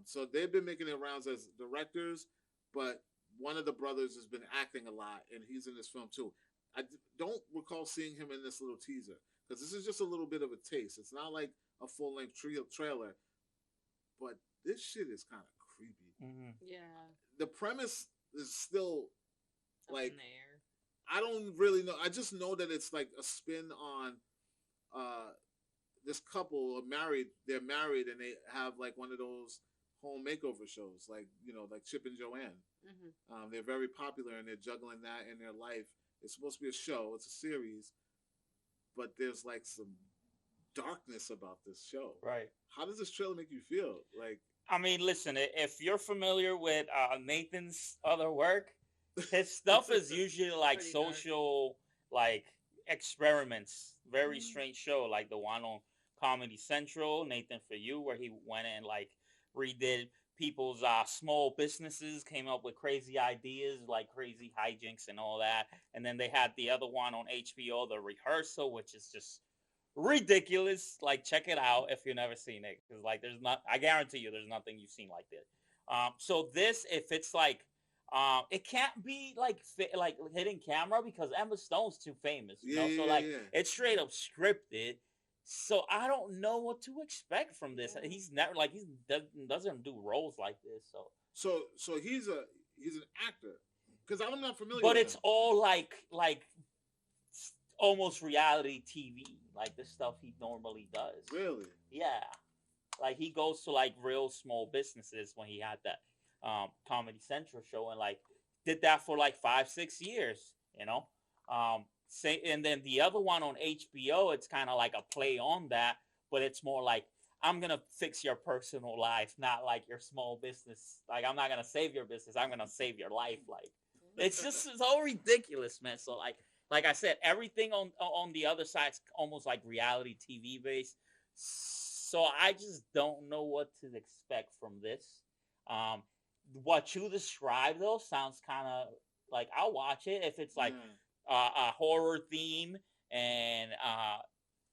So they've been making their rounds as directors, but one of the brothers has been acting a lot, and he's in this film too. I don't recall seeing him in this little teaser, because this is just a little bit of a taste. It's not like a full-length trailer, but this shit is kind of creepy. Mm-hmm. Yeah. The premise is still Up like, in the air. I don't really know. I just know that it's like a spin on this couple are married. They're married and they have like one of those home makeover shows, like, you know, like Chip and Joanne. Mm-hmm. They're very popular and they're juggling that in their life. It's supposed to be a show. It's a series, but there's like some darkness about this show. Right. How does this trailer make you feel? Like, I mean, listen, if you're familiar with Nathan's other work, his stuff is usually like Pretty social, like experiments. Very strange show, like the one on Comedy Central, Nathan For You, where he went and like redid people's small businesses, came up with crazy ideas, like crazy hijinks and all that. And then they had the other one on HBO, The Rehearsal, which is just ridiculous. Like, check it out if you've never seen it, because like I guarantee you there's nothing you've seen like this. So this, if it's like it can't be like hidden camera, because Emma Stone's too famous, you know. So it's straight up scripted. So I don't know what to expect from this. He's never doesn't do roles like this. So he's an actor, because I'm not familiar. But with it's him. all like almost reality TV, like the stuff he normally does. Really? Yeah, like he goes to like real small businesses when he had that Comedy Central show, and like did that for like 5-6 years, you know. And then the other one on HBO, it's kind of like a play on that, but it's more like, I'm gonna fix your personal life, not like your small business. Like, I'm not gonna save your business, I'm gonna save your life. Like, it's just so ridiculous, man. So like I said, everything on the other side's almost like reality TV based. So I just don't know what to expect from this. What you described though sounds kind of like I'll watch it if it's like a horror theme and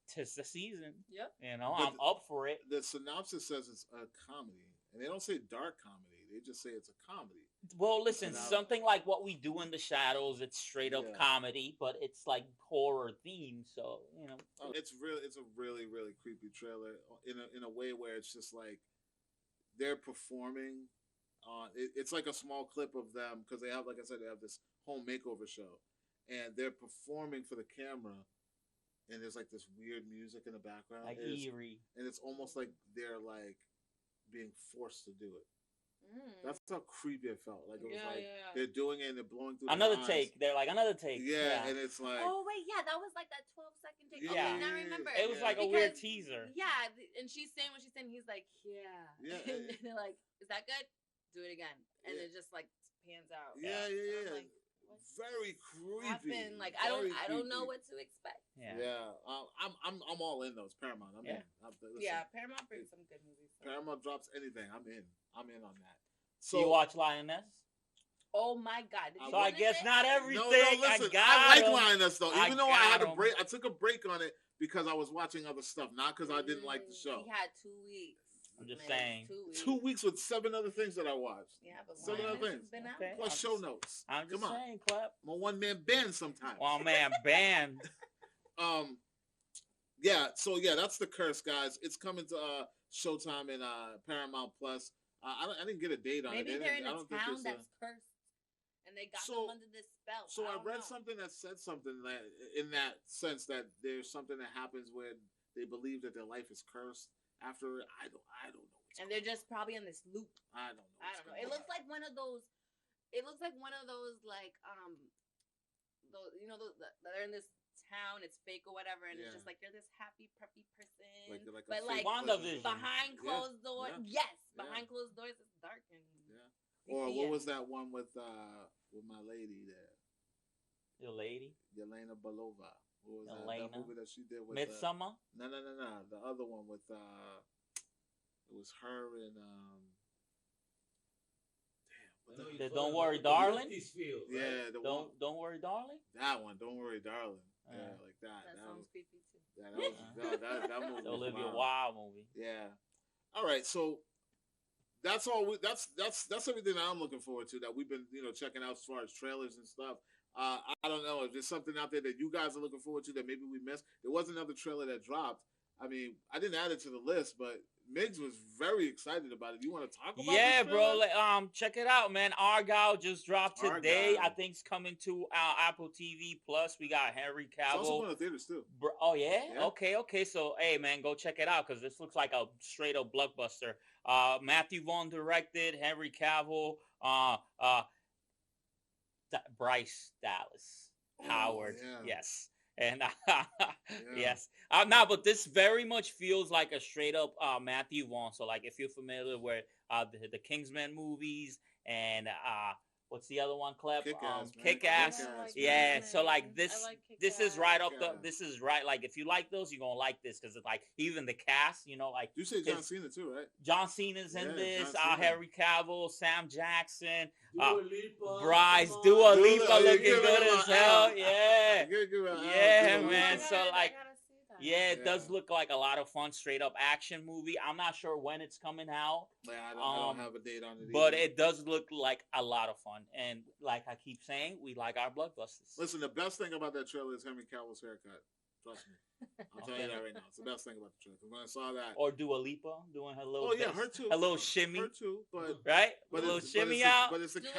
'tis the season. Yep. You know, but I'm up for it. The synopsis says it's a comedy, and they don't say dark comedy. They just say it's a comedy. Well, listen, something like What We Do in the Shadows, it's straight up comedy, but it's like horror themed, so you know. It's a really, really creepy trailer in a way where it's just like they're performing. It's like a small clip of them, because they have, like I said, they have this home makeover show, and they're performing for the camera, and there's like this weird music in the background, like eerie, and it's almost like they're like being forced to do it. That's how creepy it felt. Like it was they're doing it and they're blowing through another their take. eyes. They're like another take. Yeah, and it's like, oh wait, yeah, that was like that 12-second take. Yeah. Okay, now I remember. It was like a weird teaser. Yeah, and she's saying what she's saying. He's like, yeah. And they're like, is that good? Do it again, and it just like pans out. Yeah. Like, very creepy. Happened? Like I don't know what to expect. Yeah. I'm all in those Paramount. I'm in. Paramount brings some good movies. So. Paramount drops anything, I'm in. I'm in on that. So you watch Lioness? Oh my God! So I guess not everything. No, listen, I like Lioness though. Even though I had a break, I took a break on it because I was watching other stuff, not because I didn't like the show. He had 2 weeks. I'm just saying. 2 weeks with 7 other things that I watched. Yeah, but 7 other things. Okay. Plus show notes. I'm just Come on. saying, Klep. I'm a one-man band sometimes. One-man band. Yeah, so yeah, that's The Curse, guys. It's coming to Showtime and Paramount Plus. I didn't get a date on it. Maybe they're in a town that's cursed, and they got them under this spell. So I read something that said something that, in that sense, that there's something that happens when they believe that their life is cursed. After I don't know. And they're just probably in this loop. I don't know. It looks like one of those. It looks like one of those those they're in this town, it's fake or whatever, and it's just like you're this happy preppy person, but behind closed doors. Yes, behind closed doors it's dark and Or what was that one with my lady there? Your lady, Yelena Belova. What was that movie that she did with Midsummer? No. The other one with it was her and Don't Worry, Darling. Yeah, Don't Worry, Darling. That one, Don't Worry, Darling. Yeah, like that. That sounds creepy too. That movie. The Olivia Wilde movie. Yeah. All right, so that's all. That's everything that I'm looking forward to. That we've been checking out as far as trailers and stuff. I don't know if there's something out there that you guys are looking forward to that maybe we missed. There was another trailer that dropped. I mean, I didn't add it to the list, but Miggs was very excited about it. You want to talk about it? Yeah, bro. Check it out, man. Argyle just dropped today. I think it's coming to Apple TV Plus. We got Henry Cavill. It's also going to theaters too. Oh yeah? Okay. So hey, man, go check it out because this looks like a straight up blockbuster. Matthew Vaughn directed. Henry Cavill. Bryce Dallas Howard. Yeah. Yes. And yes, but this very much feels like a straight up Matthew Vaughn. So like, if you're familiar with the Kingsman movies and what's the other one, Klep? Klepcx. Yeah. So like this is right up the. This is right. Like if you like those, you're gonna like this because it's like even the cast. Like you say John Cena too, right? John Cena's in this. Henry Cavill, Sam Jackson, Bryce, Dua Lipa looking good as hell. Yeah. Yeah, man. So like. Yeah, it does look like a lot of fun, straight up action movie. I'm not sure when it's coming out. Yeah, I don't have a date on it. But it does look like a lot of fun. And like I keep saying, we like our blockbusters. Listen, the best thing about that trailer is Henry Cavill's haircut. Trust me. I'll tell you that right now. It's the best thing about the trailer. When I saw that. Or Dua Lipa doing her little her too. A little shimmy. Her too, but right? A little shimmy out. But it's a Yeah.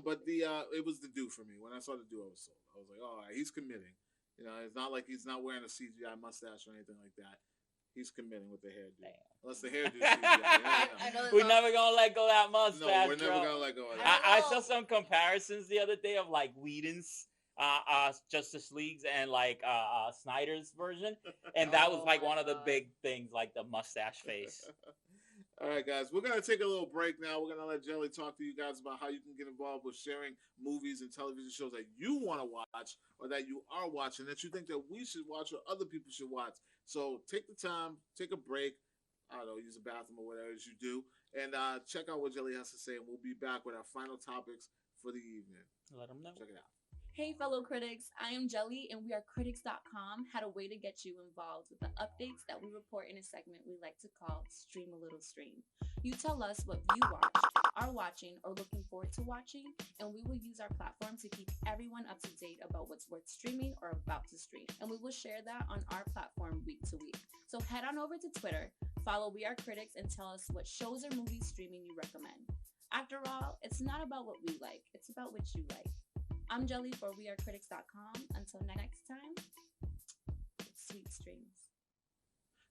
But it was the do for me. When I saw the do, I was sold. I was like, all right, he's committing. It's not like he's not wearing a CGI mustache or anything like that. He's committing with the hairdo. Unless the hairdo CGI. We're never gonna let go of that mustache. No, we're never gonna let go of that. I saw some comparisons the other day of like Whedon's Justice League's and like Snyder's version, and that was like one of the big things, like the mustache face. All right, guys, we're going to take a little break now. We're going to let Jelly talk to you guys about how you can get involved with sharing movies and television shows that you want to watch or that you are watching that you think that we should watch or other people should watch. So take the time, take a break, I don't know, use the bathroom or whatever it is you do, and check out what Jelly has to say, and we'll be back with our final topics for the evening. Let them know. Check it out. Hey, fellow critics, I am Jelly, and we are CritiX.com had a way to get you involved with the updates that we report in a segment we like to call Stream a Little Stream. You tell us what you watched, are watching, or looking forward to watching, and we will use our platform to keep everyone up to date about what's worth streaming or about to stream. And we will share that on our platform week to week. So head on over to Twitter, follow We Are Critics, and tell us what shows or movies streaming you recommend. After all, it's not about what we like, it's about what you like. I'm Jelly for WeAreCritics.com. Until next time, sweet streams.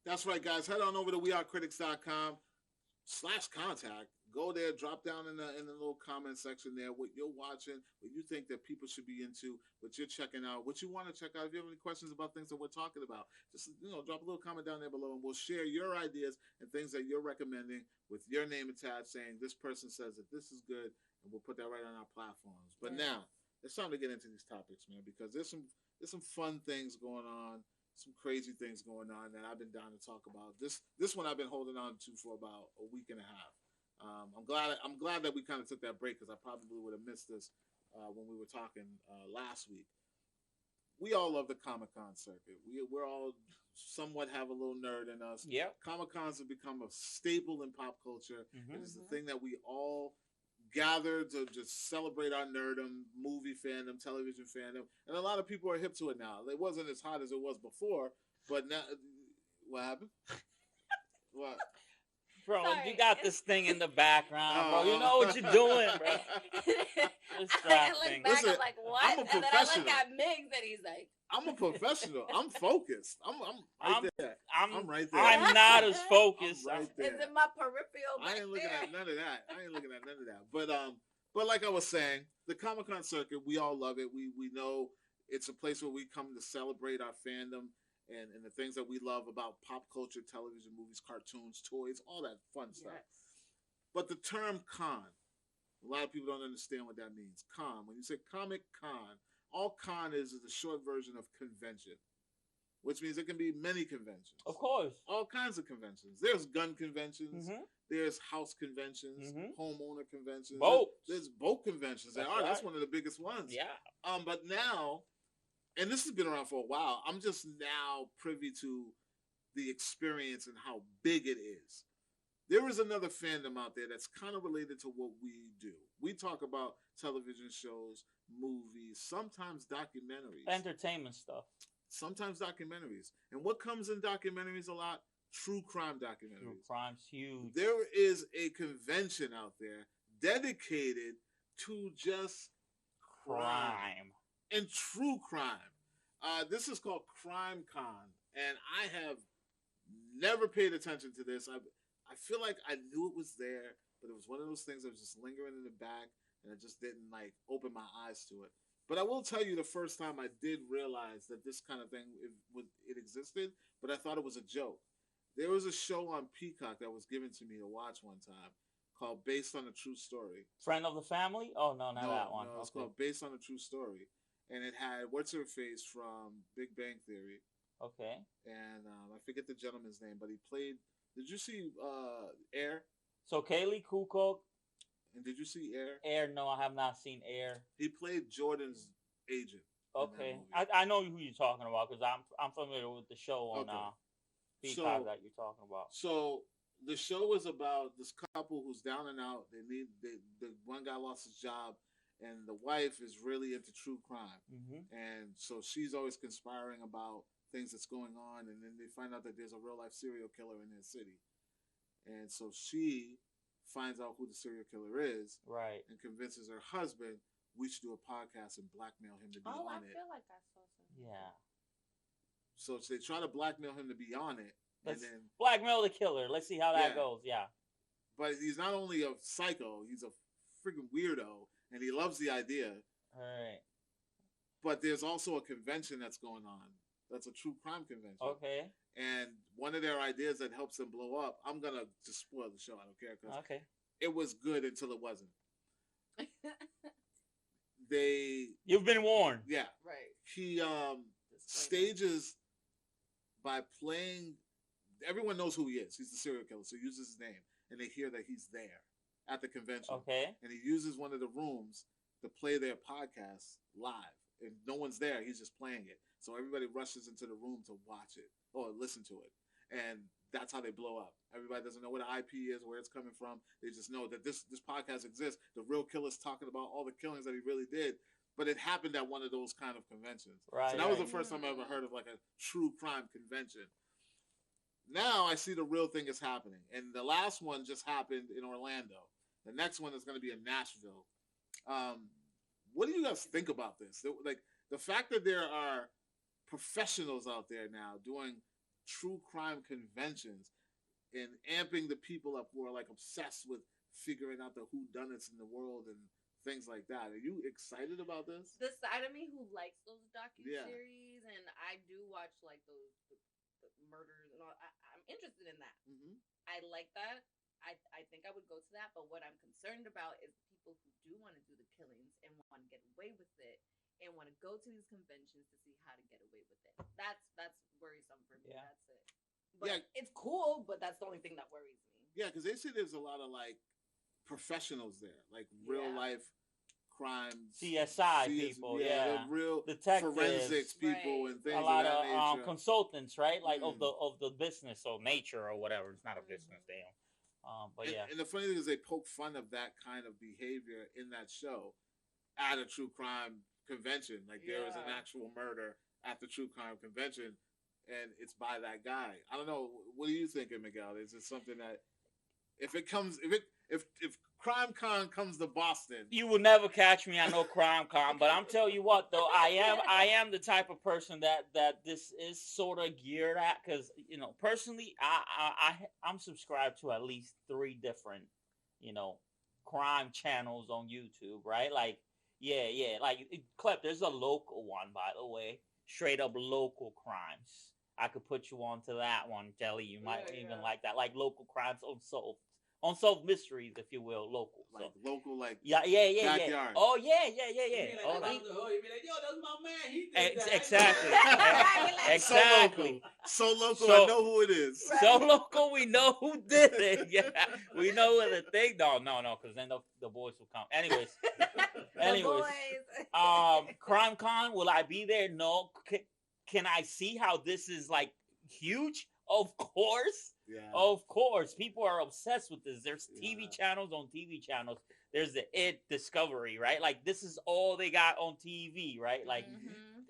That's right, guys. Head on over to WeAreCritics.com/contact. Go there, drop down in the little comment section there what you're watching, what you think that people should be into, what you're checking out, what you want to check out. If you have any questions about things that we're talking about, just drop a little comment down there below, and we'll share your ideas and things that you're recommending with your name attached, saying this person says that this is good, and we'll put that right on our platforms. But now it's time to get into these topics, man, because there's some fun things going on, some crazy things going on that I've been down to talk about. This one I've been holding on to for about a week and a half. I'm glad that we kind of took that break because I probably would have missed this when we were talking last week. we all love the Comic-Con circuit. We're all somewhat have a little nerd in us. Yeah. Comic-Cons have become a staple in pop culture. Mm-hmm. It is the thing that we all gather to just celebrate our nerdom, movie fandom, television fandom, and a lot of people are hip to it now. It wasn't as hot as it was before, but now, what happened? What? Bro, Sorry. you got this thing in the background, bro. You know what you're doing, bro. I look back, Listen, I'm like, what? I'm a And then I professional. look at Miggs and he's like, I'm a professional. I'm focused. I'm right there. I'm right there. I'm not as focused. I'm right there. is it my peripheral? I ain't looking at none of that. But like I was saying, the Comic-Con circuit, we all love it. We know it's a place where we come to celebrate our fandom and the things that we love about pop culture, television, movies, cartoons, toys, all that fun stuff. But the term con, a lot of people don't understand what that means. Con, when you say Comic Con, all con is a short version of convention, which means it can be many conventions. Of course. All kinds of conventions. There's gun conventions. Mm-hmm. There's house conventions. Mm-hmm. Homeowner conventions. Boats. There's boat conventions. That's one of the biggest ones. Yeah. But now, and this has been around for a while, I'm just now privy to the experience and how big it is. There is another fandom out there that's kind of related to what we do. We talk about television shows, movies, sometimes documentaries. Entertainment stuff. Sometimes documentaries. And what comes in documentaries a lot? True crime documentaries. True crime's huge. There is a convention out there dedicated to just crime. And true crime. This is called Crime Con. And I have never paid attention to this. I feel like I knew it was there, but it was one of those things that was just lingering in the back, and I just didn't open my eyes to it. But I will tell you, the first time I did realize that this kind of thing it existed, but I thought it was a joke. There was a show on Peacock that was given to me to watch one time called Based on a True Story. Friend of the Family? Oh, no, not that one. No, it's called Based on a True Story. And it had what's-her-face from Big Bang Theory. Okay. And I forget the gentleman's name, but he played... Did you see Air? So Kaylee Kukoc. And did you see Air? Air, no, I have not seen Air. He played Jordan's agent. Okay. I know who you're talking about because I'm familiar with the show on Peacock that you're talking about. So the show is about this couple who's down and out. The one guy lost his job, and the wife is really into true crime. Mm-hmm. And so she's always conspiring about things that's going on, and then they find out that there's a real life serial killer in their city. And so she finds out who the serial killer is, right, and convinces her husband we should do a podcast and blackmail him to be on it. I feel like I saw something. Yeah. So they try to blackmail him to be on it. Let's and then blackmail the killer. Let's see how that goes. Yeah. But he's not only a psycho, he's a freaking weirdo, and he loves the idea. All right. But there's also a convention that's going on. That's a true crime convention. Okay. And one of their ideas that helps them blow up, I'm going to just spoil the show. I don't care. Cause okay. It was good until it wasn't. You've been warned. Yeah. Right. He stages by playing. Everyone knows who he is. He's the serial killer. So he uses his name. And they hear that he's there at the convention. Okay. And he uses one of the rooms to play their podcast live. And no one's there. He's just playing it. So everybody rushes into the room to watch it or listen to it. And that's how they blow up. Everybody doesn't know what an IP is, where it's coming from. They just know that this podcast exists. The real killer's talking about all the killings that he really did. But it happened at one of those kind of conventions. Right. So that was the first time I ever heard of like a true crime convention. Now I see the real thing is happening. And the last one just happened in Orlando. The next one is going to be in Nashville. What do you guys think about this? Like the fact that there are professionals out there now doing true crime conventions and amping the people up who are like obsessed with figuring out the whodunits in the world and things like that. Are you excited about this? The side of me who likes those docuseries, and I do watch like those the murders and all. I'm interested in that. Mm-hmm. I like that. I think I would go to that. But what I'm concerned about is people who do want to do the killings and want to get away with it and want to go to these conventions to see how to get away with it. That's worrisome for me. Yeah. That's it. But it's cool, but that's the only thing that worries me. Yeah, because they say there's a lot of like professionals there, like real life crime CSI people, they're real detectives, forensics people, and things a lot of that nature. Consultants, right? Like of the business or nature or whatever. It's not a business, damn. And the funny thing is, they poke fun of that kind of behavior in that show at a true crime convention. Like there was an actual murder at the true crime convention, and it's by that guy. I don't know. What are you thinking, Miguel? Is it something that if Crime Con comes to Boston, you will never catch me at no Crime Con. But I'm telling you what, though, I am the type of person that this is sort of geared at, because personally, I'm subscribed to at least 3 different crime channels on YouTube, right? Like like Klep, there's a local one, by the way, straight up local crimes. I could put you on to that one, Jelly. You might even like that, like local crimes unsolved mysteries, if you will, local. Like local, like backyard. Oh yeah. All right. You'd be like, yo, that's my man. He did that. Exactly. So local, I know who it is. So local, we know who did it. Yeah, we know what the thing. No, because then the boys will come. Anyways, Crime Con, will I be there? No. Can I see how this is like huge? Of course. Yeah. Of course. People are obsessed with this. There's TV channels on TV channels. There's the Discovery, right? Like this is all they got on TV, right? Like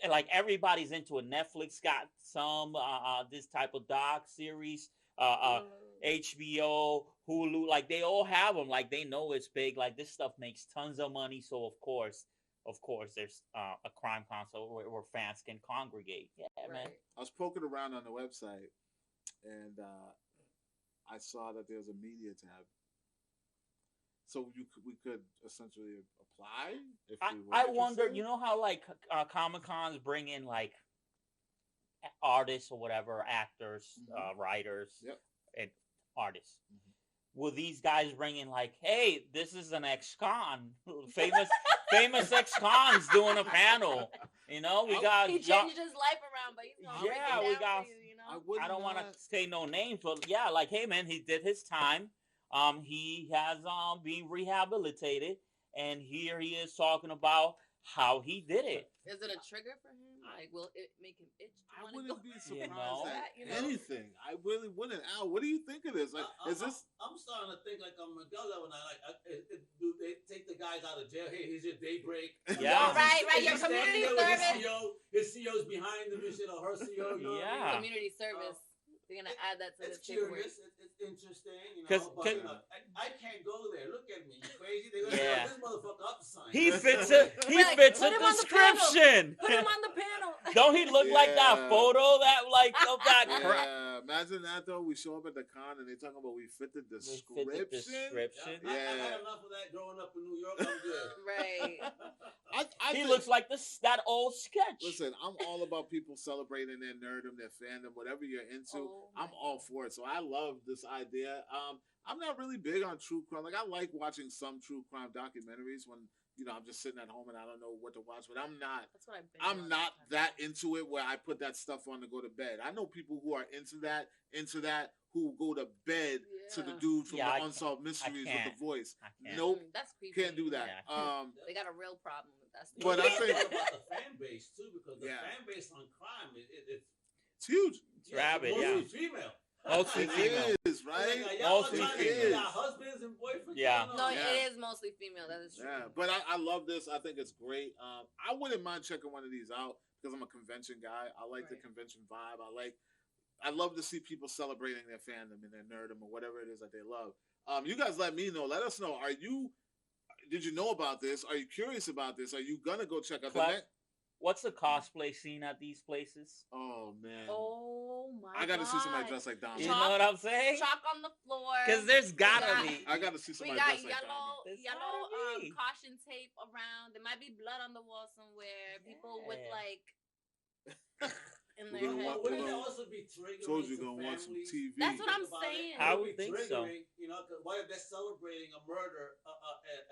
like everybody's into it. Netflix got some this type of doc series, HBO, Hulu, like they all have them. Like they know it's big. Like this stuff makes tons of money, so of course, there's a Crime Console where fans can congregate. Yeah, man. I was poking around on the website, and I saw that there's a media tab, so we could essentially apply. If I wonder, you know how like Comic Cons bring in like artists or whatever, actors, writers, and artists. Will these guys bring in like, hey, this is an ex-con, famous ex-cons doing a panel? We got he changed his life around, but he's gonna break it down for you, I don't want to say no names, but like, hey man, he did his time. He has been rehabilitated, and here he is talking about how he did it. Is it a trigger for him? Like, will it make him itch? I wouldn't be surprised at anything. I really wouldn't. Al, what do you think of this? Like, is this? I'm starting to think like I'm Miguel when do they take the guys out of jail? Hey, here's your day break. Yeah, right. Your community service. His CEO's behind him, or her CEO. Community service. They're gonna add that to the curious. It's interesting, but I can't go there. Look at me, you crazy? They're gonna this motherfucker up the sign. He fits a description. Put him on the panel. Don't he look like that photo that like of that? Yeah, imagine that though. We show up at the con and they talking about we fit the description. Yeah. I had enough of that growing up in New York. I'm good. Right. He looks like that old sketch. Listen, I'm all about people celebrating their nerdom, their fandom, whatever you're into. I'm all for it. So I love this idea. I'm not really big on true crime. Like I like watching some true crime documentaries when I'm just sitting at home and I don't know what to watch. But I'm not. That's what I'm not that into it where I put that stuff on to go to bed. I know people who are into that, who go to bed to the dude from the Unsolved Mysteries with the voice. Nope, that's creepy. Can't do that. They got a real problem with that. But I think about the fan base too, because the fan base on crime it's huge. It's rabid, mostly female. Mostly female. It is, right? Mostly female. Husbands and boyfriends. Yeah. No, it is mostly female. That is true. Yeah, but I love this. I think it's great. I wouldn't mind checking one of these out because I'm a convention guy. I like the convention vibe. I love to see people celebrating their fandom and their nerdom or whatever it is that they love. You guys let me know. Let us know. Did you know about this? Are you curious about this? Are you gonna go check out the next? What's the cosplay scene at these places? Oh man! Oh my! I gotta see somebody dressed like Donald. You know what I'm saying? Chalk on the floor. Because there's gotta be. I gotta see somebody dressed like Donald. Yellow caution tape around. There might be blood on the wall somewhere. People with like. In their head. Wouldn't it also be triggering? Told you gonna want some TV. That's what I'm saying. I would think so. Because what if they're celebrating a murder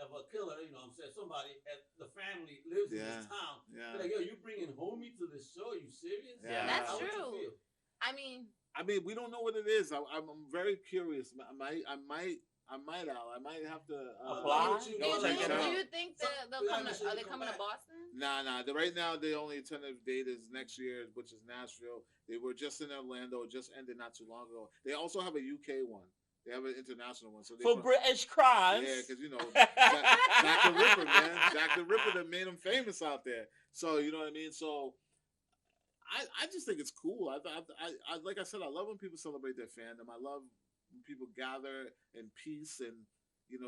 of a killer? I'm saying somebody at the family lives in this town. Yeah. They're like, yo, you bringing homie to this show? Are you serious? Yeah, that's true. I mean, we don't know what it is. I'm very curious. I might have to apply. Do you think Are they coming to Boston? Nah. Right now, the only tentative date is next year, which is Nashville. They were just in Orlando, just ended not too long ago. They also have a UK one. They have an international one. So for British crimes. Yeah, because Jack the Ripper, man. Jack the Ripper that made him famous out there. So you know what I mean. So I just think it's cool. I like I said, I love when people celebrate their fandom. I love when people gather in peace and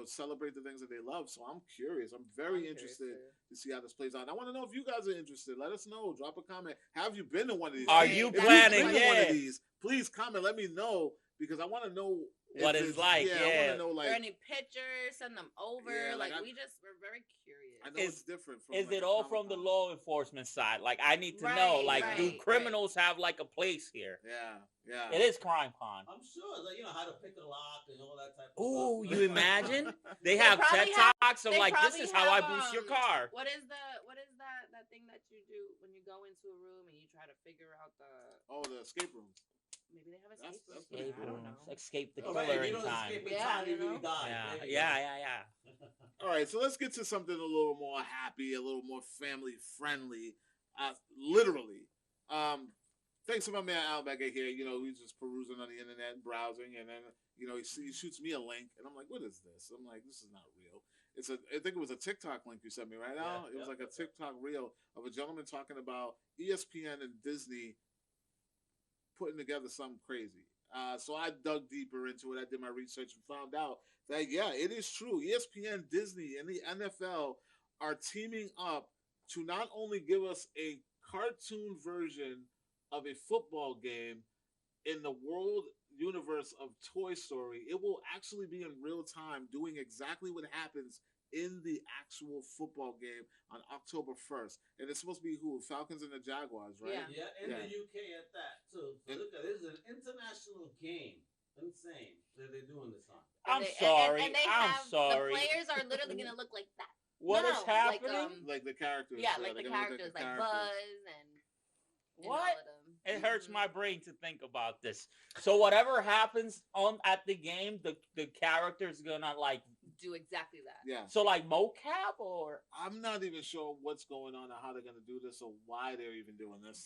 celebrate the things that they love. So I'm curious. I'm very interested to see how this plays out. I want to know if you guys are interested. Let us know. Drop a comment. Have you been to one of these? Are you planning? One of these? Please comment. Let me know because I want to know what it's like. Yeah, I want to know like. Or any pictures? Send them over. Yeah, we're very curious. I know it's different. Is it all from the law enforcement side? Like I need to know. Like, do criminals have like a place here? Yeah. It is Crime Con. I'm sure, how to pick a lock and all that type of stuff. Ooh, you imagine? They have TED Talks of like, this is how I boost your car. What is that thing that you do when you go into a room and you try to figure out the escape room. Maybe they have escape room. I don't know. Escape the killer in time. Yeah. All right, so let's get to something a little more happy, a little more family friendly. Literally. Thanks to my man Al Becca here. He's just perusing on the internet, browsing, and then he shoots me a link, and I'm like, "What is this?" I'm like, "This is not real." I think it was a TikTok link you sent me, right, Al? It was like a TikTok reel of a gentleman talking about ESPN and Disney putting together something crazy. So I dug deeper into it. I did my research and found out that, it is true. ESPN, Disney, and the NFL are teaming up to not only give us a cartoon version of a football game in the world universe of Toy Story, it will actually be in real time doing exactly what happens in the actual football game on October 1st. And it's supposed to be Falcons and the Jaguars, right? Yeah, the UK at that. So look at this is an international game. Insane that they're doing this on. I'm sorry. The players are literally going to look like that. What is happening? Like the characters. Yeah, like the characters, like Buzz and what? It hurts my brain to think about this. So whatever happens at the game, the character's gonna do exactly that. Yeah. So mocap or I'm not even sure what's going on or how they're gonna do this or why they're even doing this.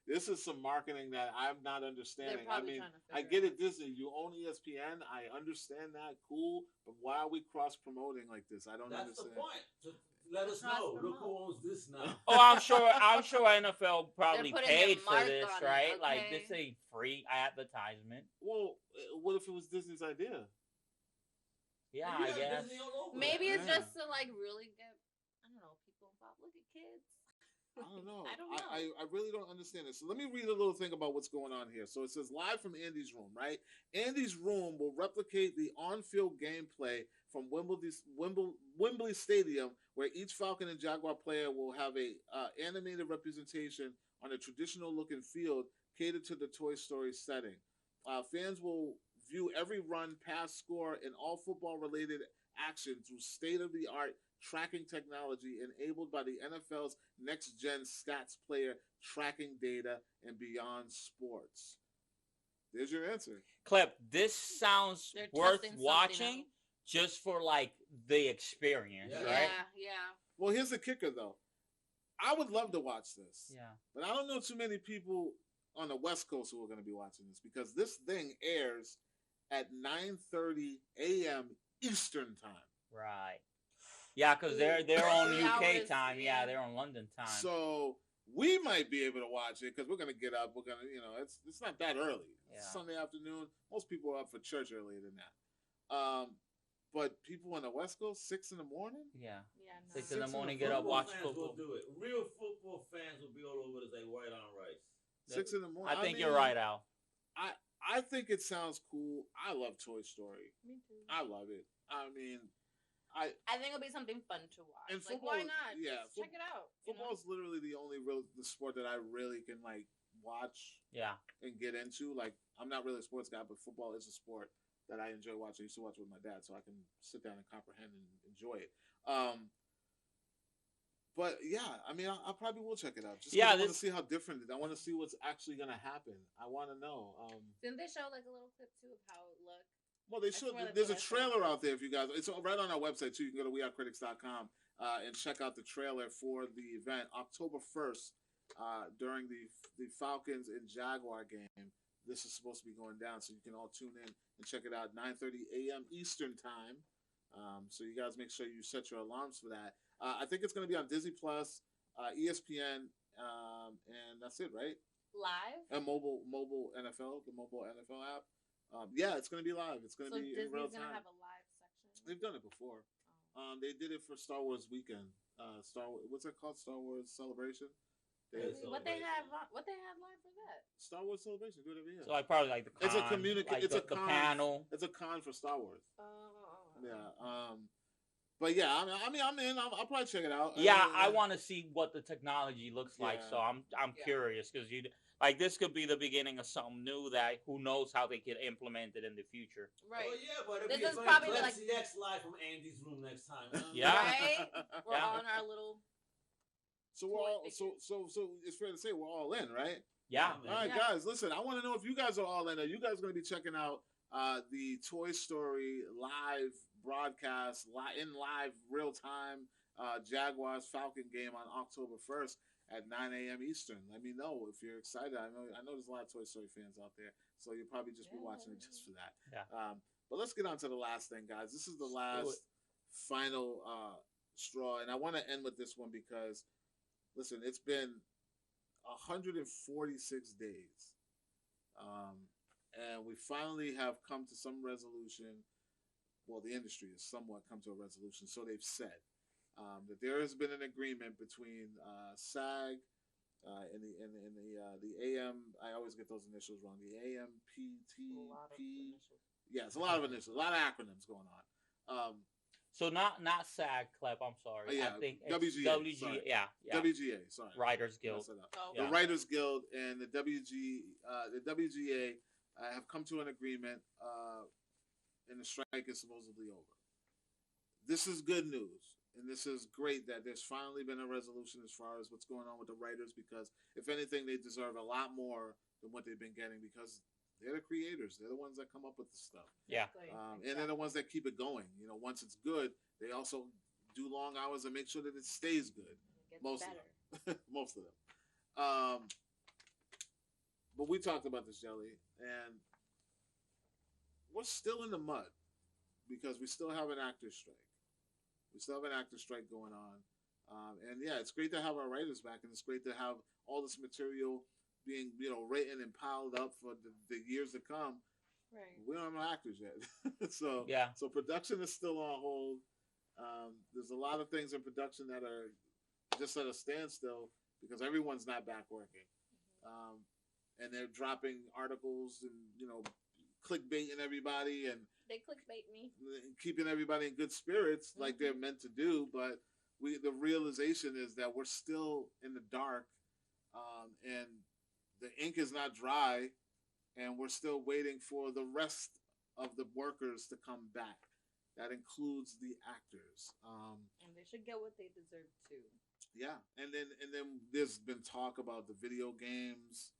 This is some marketing that I'm not understanding. I mean, I get it, Disney. You own ESPN. I understand that. Cool. But why are we cross promoting like this? I don't understand. That's the point. Let us know. Look who owns this now. Oh, I'm sure NFL probably paid for this, right? Okay. Like this ain't free advertisement. Well, what if it was Disney's idea? Yeah, I guess. Maybe it's just to really get people involved. Look at kids. I don't know. I don't know. I really don't understand this. So let me read a little thing about what's going on here. So it says live from Andy's room, right? Andy's room will replicate the on-field gameplay from Wembley Stadium, where each Falcon and Jaguar player will have a animated representation on a traditional-looking field catered to the Toy Story setting. Fans will view every run, pass, score, and all football-related action through state-of-the-art tracking technology enabled by the NFL's next-gen stats player tracking data and beyond sports. There's your answer. Klep, this sounds worth watching just for the experience, right? Yeah. Well, here's the kicker, though. I would love to watch this. Yeah. But I don't know too many people on the West Coast who are going to be watching this because this thing airs at 9:30 a.m. Eastern time. Right. Yeah, because they're on UK time. Yeah, they're on London time. So we might be able to watch it because we're going to get up. We're going to, it's not that early. It's Sunday afternoon. Most people are up for church earlier than that. But people on the West Coast, 6 in the morning? Yeah. No. 6 in the morning, get up, watch football. Will do it. Real football fans will be all over this like white on rice. 6 in the morning. I think you're right, Al. I think it sounds cool. I love Toy Story. Me too. I love it. I mean, I think it'll be something fun to watch. And football, why not? Yeah, check it out. Football is literally the only the sport that I really can watch. Yeah. And get into. I'm not really a sports guy, but football is a sport that I enjoy watching. I used to watch it with my dad, so I can sit down and comprehend and enjoy it. But yeah, I mean, I probably will check it out. Just I want to see how different it is. I want to see what's actually going to happen. I want to know. Didn't they show a little clip too of how it looked? Well, they should. There's a trailer out there if you guys. It's right on our website too. You can go to wearecritics.com and check out the trailer for the event October 1st during the Falcons and Jaguar game. This is supposed to be going down, so you can all tune in and check it out 9:30 a.m. Eastern time. So you guys make sure you set your alarms for that. I think it's going to be on Disney Plus, ESPN, and that's it, right? Live and mobile NFL, the mobile NFL app. Yeah, it's going to be live. It's going to be in real time. Disney's going to have a live section. They've done it before. They did it for Star Wars weekend. What's it called? Star Wars Celebration. What they have live for that? Star Wars Celebration. Do it every year. So I probably like the con. It's a it's a the con. Panel. It's a con for Star Wars. Oh. Yeah. But yeah, I mean, I'm in. I'll probably check it out. Yeah, I want to see what the technology looks like. So I'm curious because this could be the beginning of something new that who knows how they could implement it in the future. Right. Oh yeah, but this is probably like Klepcx live from Andy's room next time. Huh? Yeah. Right. We're on our little. So we're all so it's fair to say we're all in, right? Yeah. All right, guys. Listen, I want to know if you guys are all in. Are you guys going to be checking out the Toy Story live broadcast in live real time Jaguars Falcon game on October 1st at 9 a.m. Eastern? Let me know if you're excited. I know there's a lot of Toy Story fans out there, so you'll probably just be watching it just for that. Yeah. But let's get on to the last thing, guys. This is the last final straw, and I want to end with this one because, listen, it's been 146 days, and we finally have come to some resolution. Well, the industry has somewhat come to a resolution, so they've said that there has been an agreement between SAG and the AM. I always get those initials wrong. The AMPTP. Yeah, it's a lot of initials, a lot of acronyms going on. So not SAG, Clep. I'm sorry. Yeah, I think it's WGA. WGA. Yeah. WGA. Sorry. Writers Guild. The Writers Guild and the WGA have come to an agreement, and the strike is supposedly over. This is good news, and this is great that there's finally been a resolution as far as what's going on with the writers, because if anything, they deserve a lot more than what they've been getting because they're the creators. They're the ones that come up with the stuff. Yeah. And they're the ones that keep it going. You know, once it's good, they also do long hours and make sure that it stays good. Most of them. Most of them. But we talked about this, Jelly, and we're still in the mud because we still have an actor's strike. We still have an actor's strike going on. And yeah, it's great to have our writers back, and it's great to have all this material being, written and piled up for the years to come. Right. We don't have no actors yet. So production is still on hold. There's a lot of things in production that are just at a standstill because everyone's not back working. And they're dropping articles and, clickbaiting everybody and they clickbait me, keeping everybody in good spirits like they're meant to do. But the realization is that we're still in the dark, and the ink is not dry, and we're still waiting for the rest of the workers to come back. That includes the actors. And they should get what they deserve too. Yeah, and then there's been talk about the video games.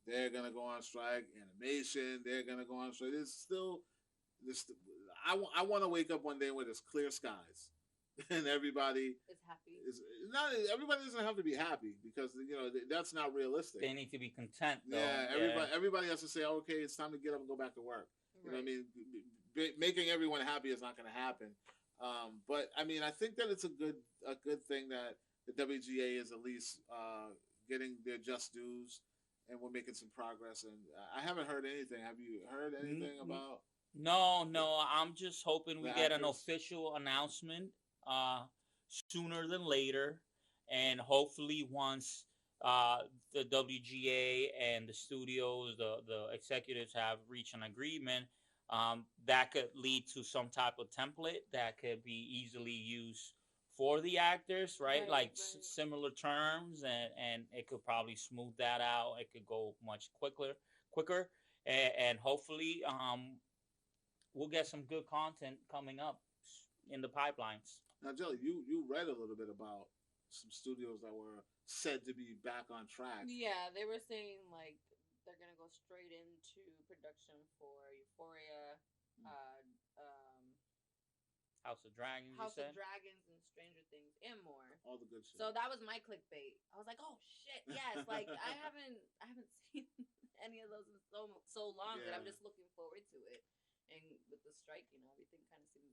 They're gonna go on strike. Animation, they're gonna go on strike. There's still this. I want to wake up one day where there's clear skies, and everybody is happy. Everybody doesn't have to be happy because that's not realistic. They need to be content. Though. Yeah, everybody has to say, okay, it's time to get up and go back to work. You know what I mean? Making everyone happy is not going to happen. But I mean, I think that it's a good thing that the WGA is at least getting their just dues. And we're making some progress. And I haven't heard anything. Have you heard anything about? No. I'm just hoping we get an official announcement sooner than later. And hopefully once the WGA and the studios, the executives have reached an agreement, that could lead to some type of template that could be easily used for the actors, right? Similar terms, and it could probably smooth that out. It could go much quicker, and hopefully we'll get some good content coming up in the pipelines. Now, Jelly, you read a little bit about some studios that were said to be back on track. Yeah, they were saying like they're gonna go straight into production for Euphoria, House of Dragons. House of Dragons and Stranger Things and more. All the good shit. So that was my clickbait. I was like, oh shit, yes. Like I haven't seen any of those in so long that I'm just looking forward to it. And with the strike, everything kind of seems.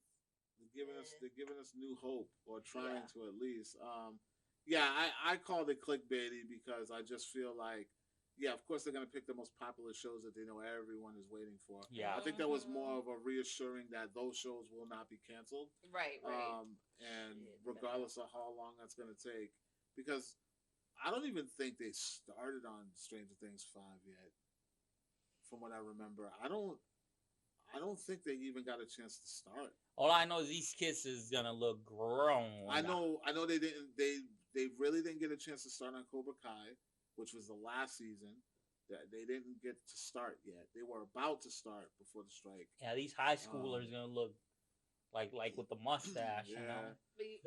They're giving us new hope, or trying to at least. I called it clickbaity because I just feel like. Yeah, of course they're going to pick the most popular shows that they know everyone is waiting for. Yeah. I think that was more of a reassuring that those shows will not be canceled. Right. And regardless of how long that's going to take. Because I don't even think they started on Stranger Things 5 yet, from what I remember. I don't think they even got a chance to start. All I know is these kids is going to look grown. I know they didn't. They really didn't get a chance to start on Cobra Kai, which was the last season. That they didn't get to start yet. They were about to start before the strike. Yeah, these high schoolers gonna look like with the mustache, you know.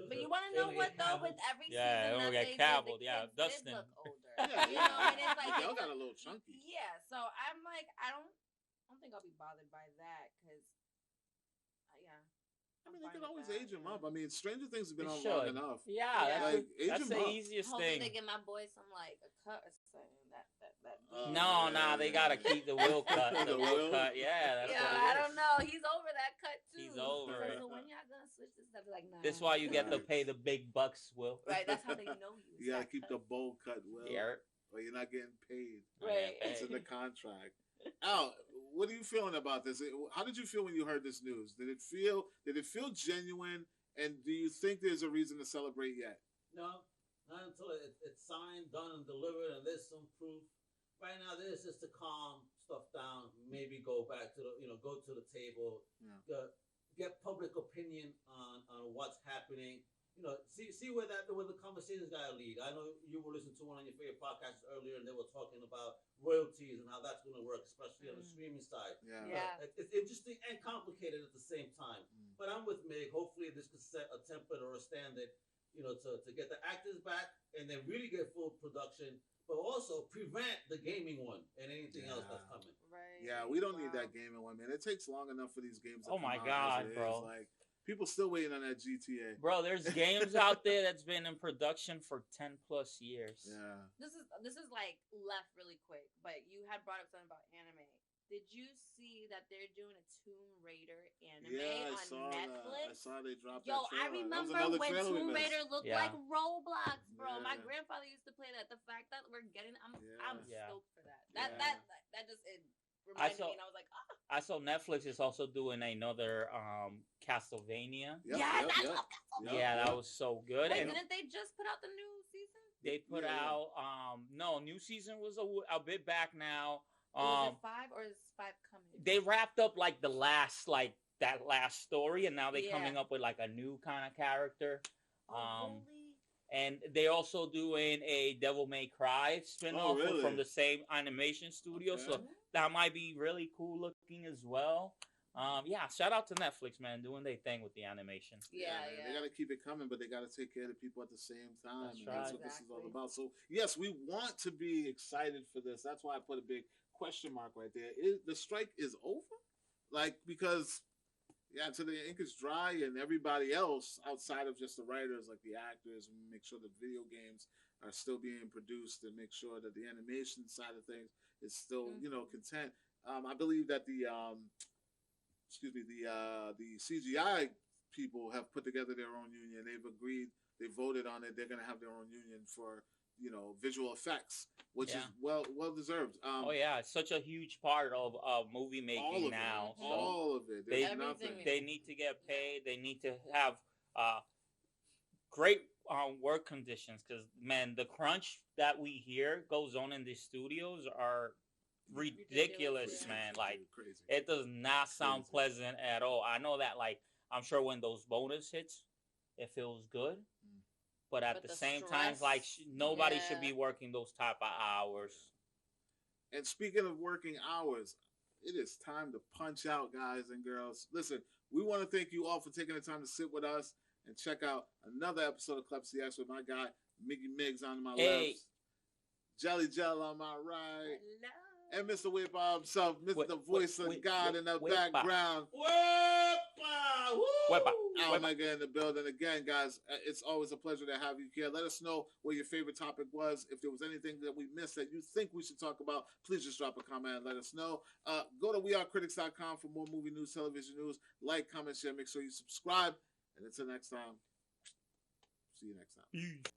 But you want to know what though? With every season that get cabbled. Yeah, Dustin. Did look older. And it's like y'all got a little chunky. Yeah, so I'm like, I don't think I'll be bothered by that because, I mean, they can always age them up. I mean, Stranger Things have been on long enough. Yeah, that's the up. easiest Hopefully thing. they get my boy some like a cut or something. They gotta keep the will cut. The will cut, that's what it is. I don't know. He's over that cut too. He's over it. So when y'all gonna switch this stuff, like, nah. That's why you get to pay the big bucks, Will. Right, that's how they know you. You gotta keep the bowl cut, Will. Yeah. Or you're not getting paid. Right. It's in the contract. Al, what are you feeling about this? How did you feel when you heard this news? Did it feel genuine? And do you think there's a reason to celebrate yet? No, not until it's signed, done, and delivered, and there's some proof. Right now, this is to calm stuff down. Maybe go back to go to the table, get public opinion on what's happening. See where the conversation's got to lead. I know you were listening to one of your favorite podcasts earlier, and they were talking about royalties and how that's going to work, especially on the streaming side. Yeah. It's interesting and complicated at the same time. But I'm with Meg. Hopefully, this could set a template or a standard, to get the actors back and then really get full production, but also prevent the gaming one and anything else that's coming. Right. Yeah, we don't need that gaming one, man. It takes long enough for these games to come out God, bro. Like, people still waiting on that GTA. Bro, there's games out there that's been in production for 10 plus years. Yeah. This is like left really quick, but you had brought up something about anime. Did you see that they're doing a Tomb Raider anime on Netflix? I saw they dropped that trailer. I remember when Tomb Raider looked like Roblox, bro. My grandfather used to play that. The fact that we're getting, I'm stoked for that. That just reminded me, and I was like, ah. I saw Netflix is also doing another Castlevania. That was so good. Wait, didn't they just put out the new season? They put out no, new season was a bit back now. Was it 5 or is 5 coming? They wrapped up like that last story, and now they're coming up with like a new kind of character. Really? And they're also doing a Devil May Cry spin-off from the same animation studio, so that might be really cool looking as well. Shout out to Netflix, man, doing their thing with the animation. Yeah. They got to keep it coming, but they got to take care of the people at the same time. That's what this is all about. So, yes, we want to be excited for this. That's why I put a big question mark right there. The strike is over? Because until the ink is dry, and everybody else outside of just the writers, like the actors, and make sure the video games are still being produced, and make sure that the animation side of things is still, content. I believe that the CGI people have put together their own union. They've agreed. They voted on it. They're going to have their own union for visual effects, which is well deserved. It's such a huge part of movie making now. So all of it. They need to get paid. They need to have great work conditions, because man, the crunch that we hear goes on in these studios are ridiculous, man. Like, crazy. It does not sound pleasant at all. I know that, like, I'm sure when those bonus hits, it feels good. But at the same time, like, nobody should be working those type of hours. And speaking of working hours, it is time to punch out, guys and girls. Listen, we want to thank you all for taking the time to sit with us and check out another episode of Klepcx with my guy, Miggy Miggs on my left, Jelly Gel on my right. Hello. And Mr. Whip himself, the voice of God in the background. Omega in the building. Again, guys, it's always a pleasure to have you here. Let us know what your favorite topic was. If there was anything that we missed that you think we should talk about, please just drop a comment and let us know. Go to wearecritics.com for more movie news, television news. Like, comment, share. Make sure you subscribe. And until next time, see you next time.